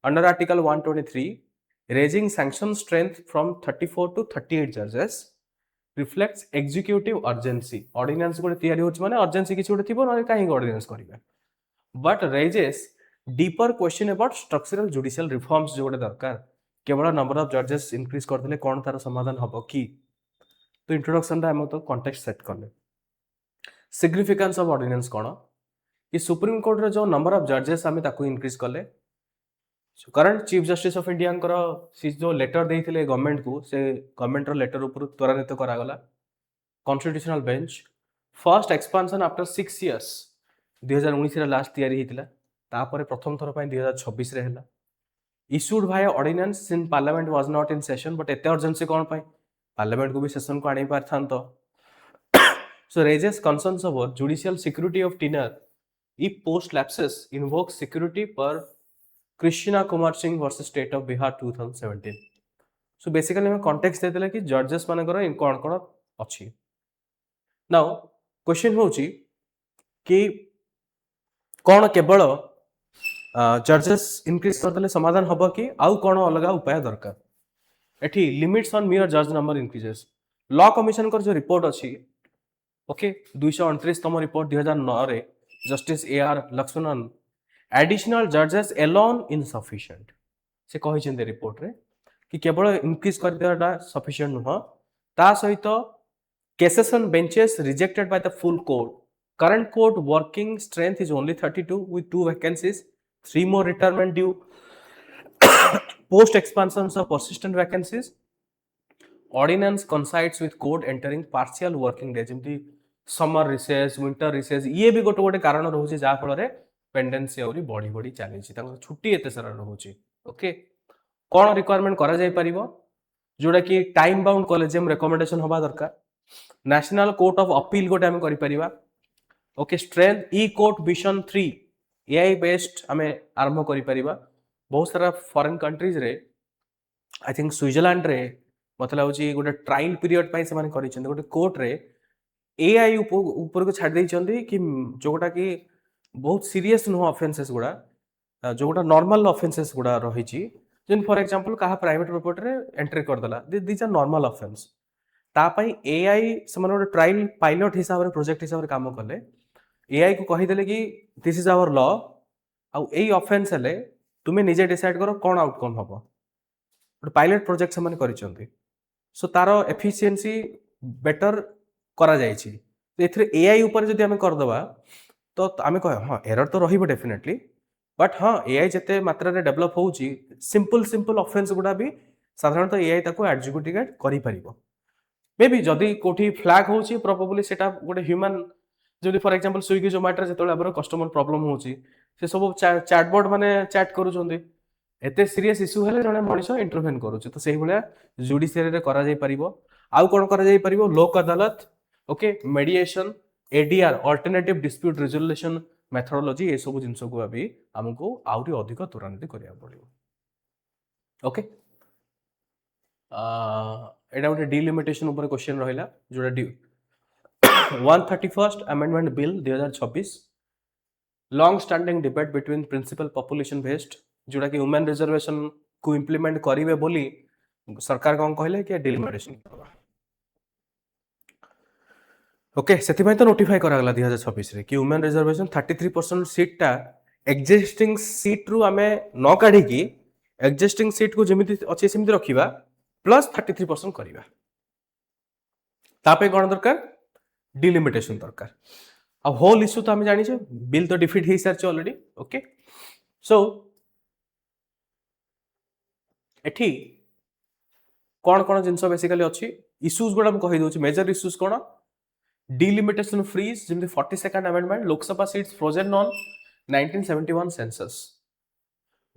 under article 123 raising sanction strength from 34 to 38 जजेस रिफ्लेक्ट्स एग्जीक्यूटिव अर्जेंसी ऑर्डिनेंस गोटे तयारी होछ माने अर्जेंसी किछि गोटे थिबो न काहे ऑर्डिनेंस करिवे but raises deeper question about structural judicial reforms जो गोटे दरकार केवल नंबर ऑफ जजेस इंक्रीज करथिले कोन तार समाधान हबो की तो इंट्रोडक्शन रा हम तो कॉन्टेक्स्ट सेट करले सिग्निफिकेंस ऑफ ऑर्डिनेंस कोन कि सुप्रीम कोर्ट रे जो नंबर ऑफ जजेस हमें ताको इंक्रीज करले current chief justice of India सी जो लेटर देइथिले गवर्नमेंट को से गवर्नमेंट रो लेटर ऊपर त्वरान्वित करा गला constitutional bench first expansion after 6 years 2019 रे लास्ट तयारी हितिला तापर प्रथम थर पय 2026 रे हैला issued by ordinance in parliament was not in session but एते अर्जेंसी कोन पय पार्लियामेंट को भी सेशन को आनी पारथान तो so raises concerns about judicial security of tenure if post lapses invoke security पर Krishna Kumar Singh versus state of Bihar 2017 so basically हम कॉन्टेक्स्ट देतले कि जजेस मानकर इन कोन कोन अछि नाउ क्वेश्चन होची कि कोन केवल जजेस इंक्रीज करतले समाधान हबो कि आउ कोन अलग उपाय दरकार एठी लिमिट्स ऑन मियर जज नंबर इंक्रीजेस लॉ कमिशन कर जो रिपोर्ट अछि ओके 229 तम रिपोर्ट 2009 रे जस्टिस एआर लक्ष्मणन एडिशनल जजेस एलोन इनसफिशिएंट से कहि छिन रिपोर्ट रे कि केवल इंक्रीज कर देटा सफिशिएंट नुह ता सहित cassation benches rejected by the full court current court working strength is only 32 with 2 vacancies 3 more retirement due post expansions of persistent vacancies ordinance coincides with court entering partial working days जेमती समर रिसेस विंटर रिसेस ये भी गोटे गोटे कारण रहउछि जा फल रे पेंडेंसी औरी बॉडी बॉडी चली छि ताको छुट्टी एते सारा रहउछि ओके कोन रिक्वायरमेंट करा जाय परिबो जोडा कि टाइम बाउंड कॉलेजियम रिकमेंडेशन होबा दरकार नेशनल कोर्ट ऑफ अपील गोटे हम करि परिबा ओके स्ट्रेंथ ई कोर्ट विजन 3 एआई बेस्ड हमें आरंभ करि परिबा बहुत सारा फॉरेन कंट्रीज रे आई थिंक स्विट्जरलैंड रे मतलब होची गोटे ट्रायल पीरियड पई से माने करि छन गोटे कोर्ट रे एआई ऊपर को छाड़ दे छन कि जोटा कि बहुत सीरियस नो ऑफेंसेस गुडा जोटा नॉर्मल ऑफेंसेस गुडा रही छी जिन फॉर एग्जांपल कहा प्राइवेट प्रॉपर्टी रे एंट्री कर दला दिस आर नॉर्मल ऑफेंस ता पई एआई से माने ट्रायल पायलट हिसाब रे प्रोजेक्ट हिसाब रे काम करले एआई को कहि देले कि दिस इज आवर लॉ आ एई ऑफेंस हेले तुमे निजे डिसाइड करो कोन आउटकम हबो बट पायलट प्रोजेक्ट से माने करिसंती सो तारो एफिशिएंसी बेटर करा जाय छी एथरे एआई ऊपर जदी हमें कर दबा तो आमे कह हां एरर तो रहिबो डेफिनेटली बट हां एआई जते मात्रा रे डेवलप होउची सिंपल ऑफेंस गुडा भी साधारणतः एआई ताको एग्जीक्यूटिव करि परिबो मे बी जदी कोठी फ्लैग होउची प्रोबेबली सेटा गोटे ह्यूमन जदी फॉर एग्जांपल स्विगी जोमेटो जतले आबर कस्टमर प्रॉब्लम होउची से सब चैटबॉट माने चैट करूचोंदी एते सीरियस इशू हेले जने मनिषो इंटरवेन करूची तो सेही भले जुडिशियरी रे करा जाय परिबो आउ कोन करा जाय परिबो Lok Adalat okay mediation ADR alternative dispute resolution methodology ए सब जिंस को अभी हमको आउरी अधिक त्वरान्वित करिया पड़िबो ओके एटा गोटे डिलिमिटेशन ऊपर क्वेश्चन रहिला जोटा 131st amendment bill 2026 long standing debate between principle population based जोटा कि ह्यूमन रिजर्वेशन को इंप्लीमेंट करिवे बोली सरकार कोन कहले कि डिलिमिटेशन ओके सेति भाई तो नोटिफाई करा गला 2026 रे कि ह्यूमन रिजर्वेशन 33% सीट टा एग्जिस्टिंग सीट रु हमें न काढी की एक्जिस्टिंग सीट को जमी अच्छे सेमती रखा प्लस 33% करवा तापे कौन दरकार डिलिमिटेशन दरकार अब होल इश्यू तो आम जाने बिल तो डिफिट हो सारी ऑलरेडी ओके सो एठी कौन कौन जिन बेसिकली अच्छी इश्यूज गुड़ा मुझे कहीदे मेजर इश्यूज कौन डिलिमिटेशन फ्रीज जमी 42nd amendment Lok Sabha seats frozen on 1971 census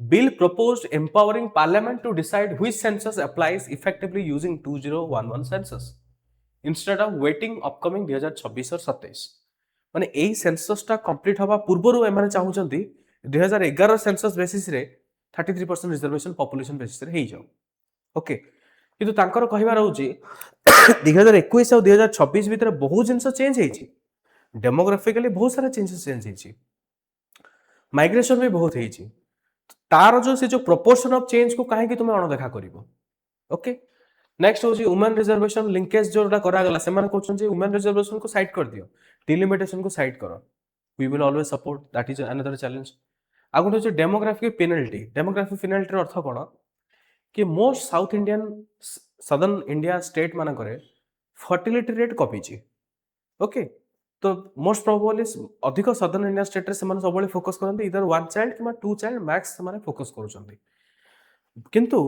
bill proposed empowering parliament to decide which census applies effectively using 2011 census instead of waiting upcoming 2026 और 27 माने एई सेंसस टा कंप्लीट हवा पूर्वरु एमाने चाहुचंती 2011 सेंसस बेसिस रे 33% रिजर्वेशन पॉपुलेशन बेसिस रे हेई जाऊ ओके किंतु तांकर कहिबा रहउची 2021 और 2026 भीतर बहुत जिंस चेंज हेची डेमोग्राफिकली बहुत सारा चेंजेस चेंज हेची माइग्रेशन भी बहुत हेची तार जो से जो प्रोपोर्शन ऑफ चेंज को काहे कि तुमे अणदेखा करिवो ओके नेक्स्ट होची वुमेन रिजर्वेशन लिंकेज जोटा करा गला से माने कहउछन जे वुमेन रिजर्वेशन को साइड कर दियो डिलिमिटेशन को साइड करो we will always support that is another challenge आगुन होची डेमोग्राफिक पेनल्टी रो अर्थ कोन कि most South Indian southern India state माने करे फर्टिलिटी रेट कपिची ओके तो मोस्ट प्रोबेबली अधिक सदर्न इंडिया स्टेट रे से सब फोकस करते इधर 1 चाइल्ड कि 2 चाइल्ड मैक्स से फोकस कर किंतु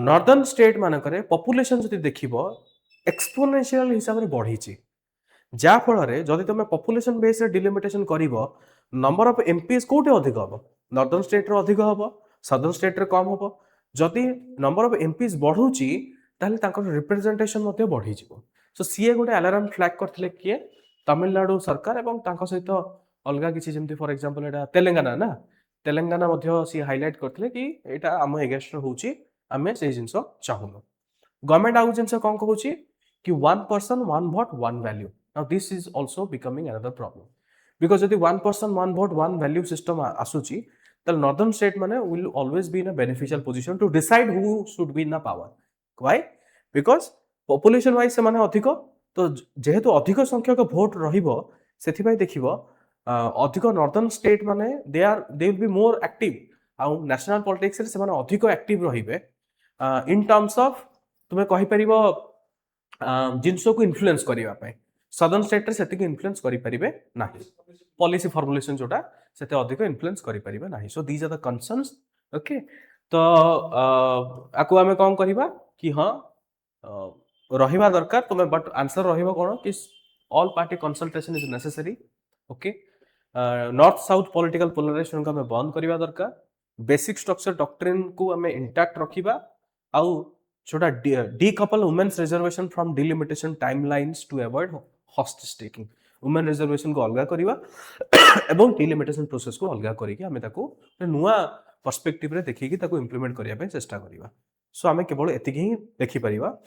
नॉर्दर्न स्टेट मानक पॉपुलेशन जदि देखिबो एक्सपोनेंशियल हिसाब से बढ़ी जा फल जदि तुम पॉपुलेशन बेस रे डिलिमिटेशन करिवो नंबर ऑफ एमपीज कोटे अधिक हम नॉर्दर्न स्टेट रे अधिक हम सदर्न स्टेट रे कम हम जदि नंबर ऑफ एमपीज बढ़ुची ताहले तांकर रिप्रेजेंटेशन मते बढ़ी जिवो सो सीए गोटे अलार्म फ्लैग करथिले किए तमिलनाडु सरकार एवं तांको सहित अलगा किसी जमती फॉर एग्जांपल एटा तेलंगाना ना तेलंगाना मध्य सी हाईलाइट करथिले कि एटा हम एगेंस्ट होउची आमे से जिंस चाहुनो गवर्नमेंट आउ जिंस कोन कहउची कि 1 person 1 vote 1 value now this is also becoming another problem because यदि 1 पर्सन 1 वोट 1 वैल्यू सिस्टम आसुची त नॉर्दर्न स्टेट माने will always be in a beneficial position to decide who should be in a power why because population wise से माने अधिक तो जेहेतु अधिक संख्यक भोट रहिबो सेथिबाई देखिबो अधिक नॉर्दर्न स्टेट माने they will be more active आउ नेशनल पॉलिटिक्स रे से माने अधिक एक्टिव रहिबे इन टर्म्स ऑफ तुमे कहि परिबो जिंसो को इन्फ्लुएंस करिवा पय सदर्न स्टेट रे सेतिक इन्फ्लुएंस करि परिबे नाही पॉलिसी फॉर्मुलेशन जोटा सेते अधिक इन्फ्लुएंस करि परिबे नाही so these are the concerns okay तो आकु हमें कोन करिबा कि हां रहिबा दरकार तुमे बट आंसर रहिबो कोन कि all party consultation is necessary okay north south political polarisation को हमें बंद करिबा दरकार बेसिक स्ट्रक्चर डॉक्ट्रिन को हमें इंटैक्ट रखिबा आउ छोटा decouple women's reservation from delimitation timelines to avoid hostage taking women reservation को अलगा करिबा एवं डिलिमिटेशन प्रोसेस को अलगा करिके हमें ताको नुवा पर्सपेक्टिव रे देखिकी ताको इंप्लीमेंट करिया पे चेष्टा करिबा सो हमें केवल एतिक ही देखि परिबा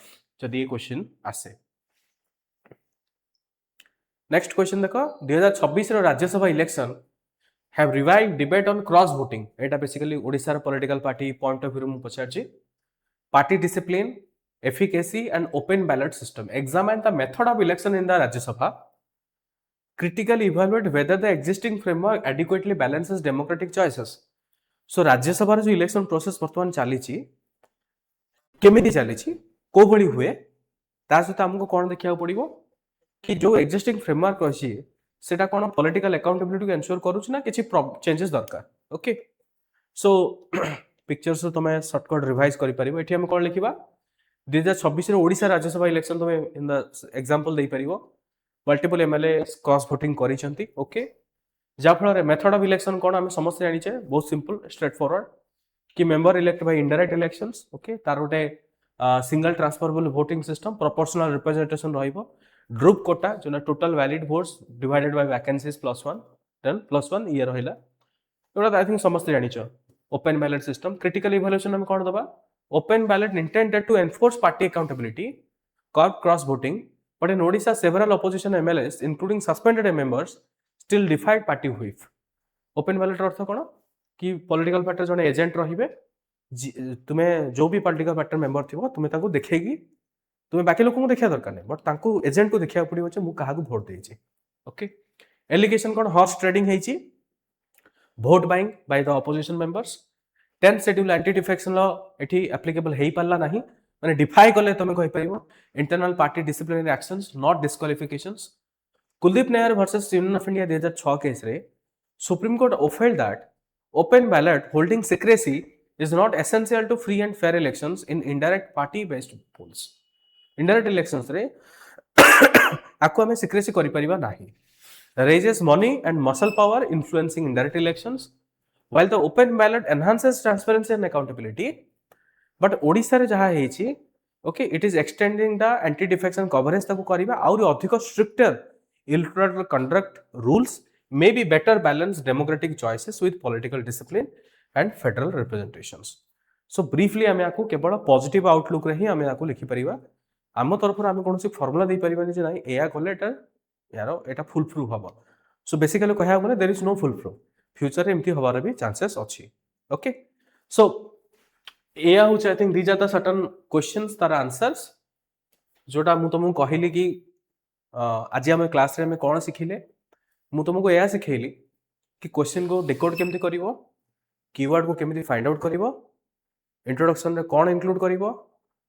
जदि ये क्वेश्चन आसे नेक्स्ट क्वेश्चन देखो 2026 रो Rajya Sabha election have revive debate on cross voting एटा बेसिकली ओडिसा रो political party point of view मु पचारची party discipline efficacy and open ballot system examine the method of election in the Rajya Sabha critically evaluate whether the existing framework adequately balances democratic choices so Rajya Sabha रो जो इलेक्शन प्रोसेस वर्तमान चली केमिति चली को भली हुए ता सहित हमको कौन देखिया पड़िबो कि जो एक्जिस्टिंग फ्रेमवर्क अछि सेटा कोन पॉलिटिकल अकाउंटेबिलिटी को एंश्योर करूछ ना किछि चेंजेस दरकार ओके सो पिक्चर्स तमे शॉर्टकट रिवाइज करि परिबो एठी हम कोन लिखिबा 2026 रे ओडिसा राज्यसभा इलेक्शन तमे इन द एग्जांपल देई परिबो मल्टीपल एमएलए क्रॉस वोटिंग करिसंती ओके जा फल मेथड ऑफ इलेक्शन कोन हम समस्त जानि छे बहुत सिंपल स्ट्रेट फॉरवर्ड कि member elect by indirect elections okay तार गोटे single transferable voting system proportional representation रहिबो ग्रुप कोटा जो total valid votes divided by vacancies +1 then +1 ये रहिला एटा आई थिंक समस्त जानि छ open ballot system critical evaluation हम कोन दबा open ballot intended to enforce party accountability curb cross voting but in Odisha several opposition MLAs including suspended members still डिफाइड party whip open ballot अर्थ कोन कि पॉलिटिकल पार्टी जने एजेंट रहिबे तुम्हें जो भी पॉलिटिकल पार्टी मेंबर थिबो तुम्हें ताको देखेगी तुम्हें बाकी लोक को देखिया दरकार नहीं बट तांको एजेंट को देखिया पड़िबो जे मु काहा को वोट देछि ओके एलिगेशन कोन हॉर्स ट्रेडिंग हेछि vote buying by the opposition members 10th schedule anti defection law एठी एप्लीकेबल हेई पारला नाही माने डिफाई कले तमे कहि परिबो internal party disciplinary actions not disqualifications Kuldip Nayar versus union of India 2006 case रे supreme court upheld that open ballot holding secrecy is not essential to free and fair elections in indirect party based polls indirect elections रे आको हमें secrecy करि परिबा नाही raises money and muscle power influencing indirect elections while the open ballot enhances transparency and accountability but Odisha रे जहा हेछि okay it is extending the anti defection coverage ताको करिबा आउरी अधिक stricter electoral conduct rules may be better balance democratic choices with political discipline and federal representations so briefly आमे आको केवल positive outlook रे ही आमे आको लिखि परिबा आम तरफ आमे कोनोसी फार्मूला दे परिबानी जे नाही एया कोले एटा यारो एटा फुल प्रूफ हबो सो बेसिकली कहया गले there is no foolproof future एमती हबार भी चांसेस अछि ओके सो एया होछ I think these are the certain questions तार आंसर्स जोटा मु तुमको कहली कि आज आम क्लास रे हमें कौन शिखिले मु तुमको एया सिखेली कि क्वेश्चन को डिकोड केमती करिवो कीवर्ड को केमती फाइंड आउट करिवो इंट्रोडक्शन रे कौन इंक्लूड करिवो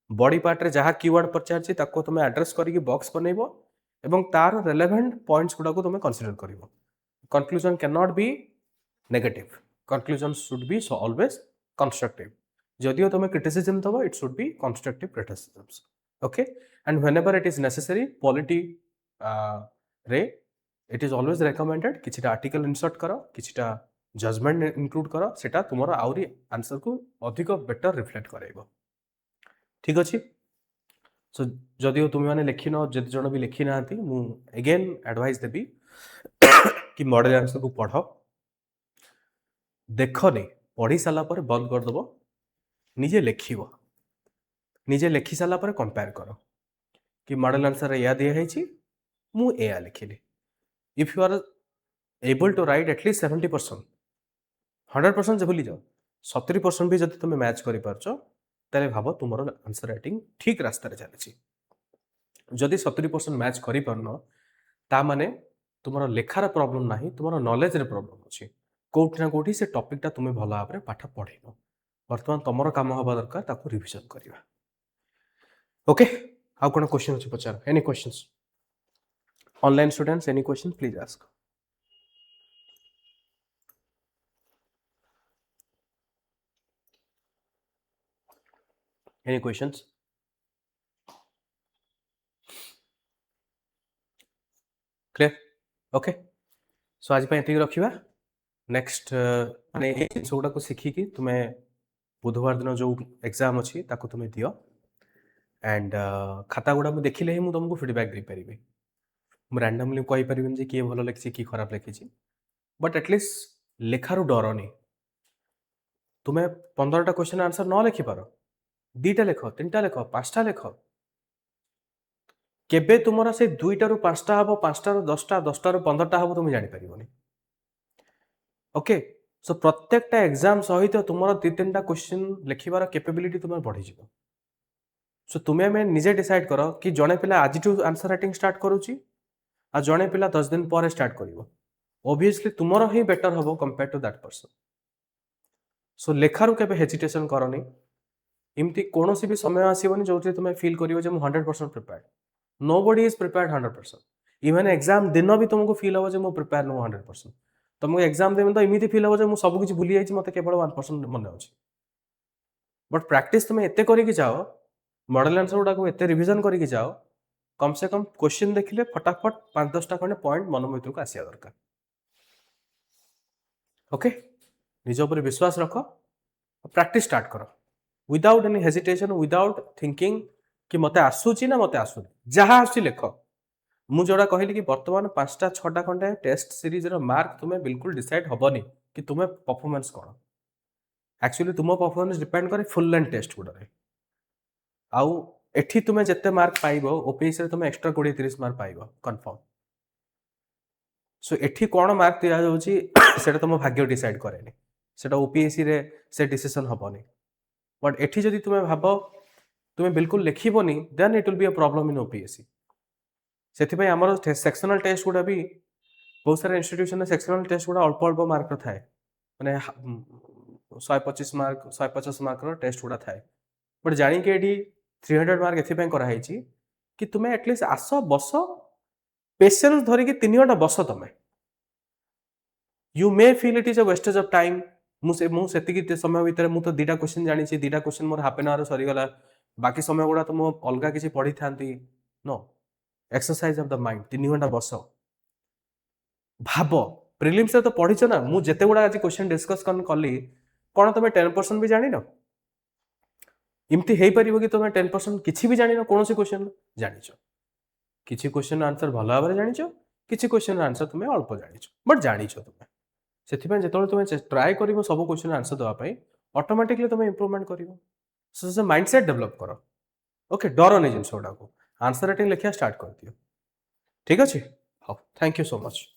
बॉडी पार्ट रे जहा कीवर्ड पचारछि ताको तुम एड्रेस करिकि बॉक्स बनैबो एवं तार रेलेवेंट पॉइंट्स गुडा को तुम कंसीडर करिवो conclusion cannot be negative conclusion should be always constructive जदियो तुम क्रिटिसिज्म दबो it should be constructive criticisms okay and whenever it is necessary polity रे it is always recommended किछिटा आर्टिकल इंसर्ट करो किछिटा जजमेंट इंक्लूड करो सेटा तुमरो आउरी आंसर को अधिक बेटर रिफ्लेक्ट करेबो ठीक अछि सो जदियो तुम माने लिखिनो जति जण भी लिखि नांती मु अगेन एडवाइस देबी कि मॉडल आंसर को पढो देखनी पढ़ी साला पर बंद कर दबो निजे लिखिबो निजे लिखि साला पर कंपेयर करो कि मॉडल आंसर या दिया है मु एया लिखिली if you are able to write at least 70% 100% भूली जाओ 70% भी जब तुम मैच कर पारछो ताले भाबो तुमरो आंसर राइटिंग ठीक रास्ता रे चलछि जदि 70% मैच करि परनो ता माने तुमरो लेखार प्रॉब्लम नाही तुमरो नॉलेज रे प्रॉब्लम अछि कोठी ना कोठी से टॉपिक ता तुमे भलो भाबरे पाठ पढिनो वर्तमान तुमरो काम होबा दरकार ताको रिवीजन करिवा ओके हाउ कोन क्वेश्चन अछि पचार any questions online students any question please ask any questions clear okay so आज पे एतिक रखिबा नेक्स्ट माने ए जिंसोडा को सिखी कि तुमे बुधवार दिन जो एग्जाम अछि ताको तुमे दियो एंड खाता गुडा मु देखिले ही मु तुमको फीडबैक दे परिबे मु रैंडमली कहि परिबिन जे के भलो लिखछि की खराब लिखछि बट एटलीस्ट लेखारु डरनी तुमे 15टा क्वेश्चन आंसर न लिखि पारो दीटा लेखो तीनटा लेखो पांचटा लेखो केबे तुमरा से दुईटा रु पांचटा हबो पांचटा रु 10टा 10टा रु 15टा हबो तुम जानि परिबोनी ओके सो प्रत्येकटा एग्जाम सहित तुमरा 3-3टा क्वेश्चन लिखिबार कैपेबिलिटी तुमर बढ़ी जिवो सो तुम्हें मैं निजे डिसाइड करो कि जड़े पिला आज आंसर राइटिंग स्टार्ट करुच्ची आ जड़े पिला 10 दिन पर स्टार्ट करिवो ऑब्वियसली तुमरो ही बेटर हबो compare to that person so लेखारु केबे हेजिटेशन करनी इमती कोनोसी भी समय आसीबनी जोथि तुमे फील करिवो जे मु 100% prepared nobody is prepared 100% even exam दिन भी तुमको फील हबो जे मु प्रिपेयर नो 100% तुमको एग्जाम देबे तो इमिति फील हबो जे मु सब किछि भूली जाइछि मते केवल 1% मन अछि बट प्रैक्टिस तुमे एते करि कि जाओ मॉडल आंसर गुडा को एते रिवीजन करि कि जाओ कम से कम क्वेश्चन देखिले फटाफट 5-10टा खंडे पॉइंट मन भीतर को आसिया दरकार ओके निज ऊपर विश्वास रखो प्रैक्टिस स्टार्ट करो without any hesitation without thinking कि मते आसुची ना मते आसुनी जहा आसुची लेखो मु जोड़ा कहली कि वर्तमान 5टा 6टा खंडे टेस्ट सीरीज रो मार्क तुमे बिल्कुल डिसाइड हबनी कि तुमे परफॉर्मेंस कोन एक्चुअली तुम परफॉर्मेंस डिपेंड करे फुल लेंथ टेस्ट गुडा आउ एठी तुमे जत्ते मार्क पाइबो ओपीएससी रे तुमे एक्स्ट्रा 20-30 मार्क पाइबो कंफर्म सो एठी कोन मार्क दिया जाउची सेटा तुम भाग्य डिसाइड करेनी सेटा ओपीएससी रे से डिसीजन हबनी बट एठी जदी तुमे भाबो तुमे बिल्कुल लिखिबोनी then it will be a problem in OPSC सेथि पय हमर सेक्शनल टेस्ट गुडा भी बहुत सारे इंस्टीट्यूशन में सेक्शनल टेस्ट गुडा अल्प अल्प मार्क थाए माने 125 मार्क 150 मार्क टेस्ट गुड़ा थाए बट जानिके ये 300 मार्क एथि कराई कि तुम्हें एटलिस्ट आस बस पेशेंस धरिकी 3 घंटा बस तुम्हें you may feel it is a wastage of time मुझे समय भितर मुझे तो 2टा क्वेश्चन जानी 2टा question more half an hour सरीगला बाकी समय गुड़ा तो मुझे अलग किसी पढ़ी था no exercise of the mind 3 घंटा बस भाव प्रिलिम्स तो पढ़ीच ना मुझे जिते गुड़ा आज क्वेश्चन डिस्कस कली कौन तुम 10% भी जान न इमती हो पार कि तुम 10% किसी भी जान कौन क्वेश्चन जाच किसी क्वेश्चन आंसर भल भाव जाच किसी क्वेश्चन आंसर तुम्हें अल्प जाच बट जाच तुम्हें से जो तुम्हें ट्राए कर सब क्वेश्चन आंसर देवाई ऑटोमेटिकली तुम्हें इम्प्रूवमेंट कर माइंडसेट डेवलप कर ओके डर नहीं जिन गुड़ा आंसर राइटिंग लिखा स्टार्ट कर दियो ठीक अच्छे हाँ थैंक यू सो मच।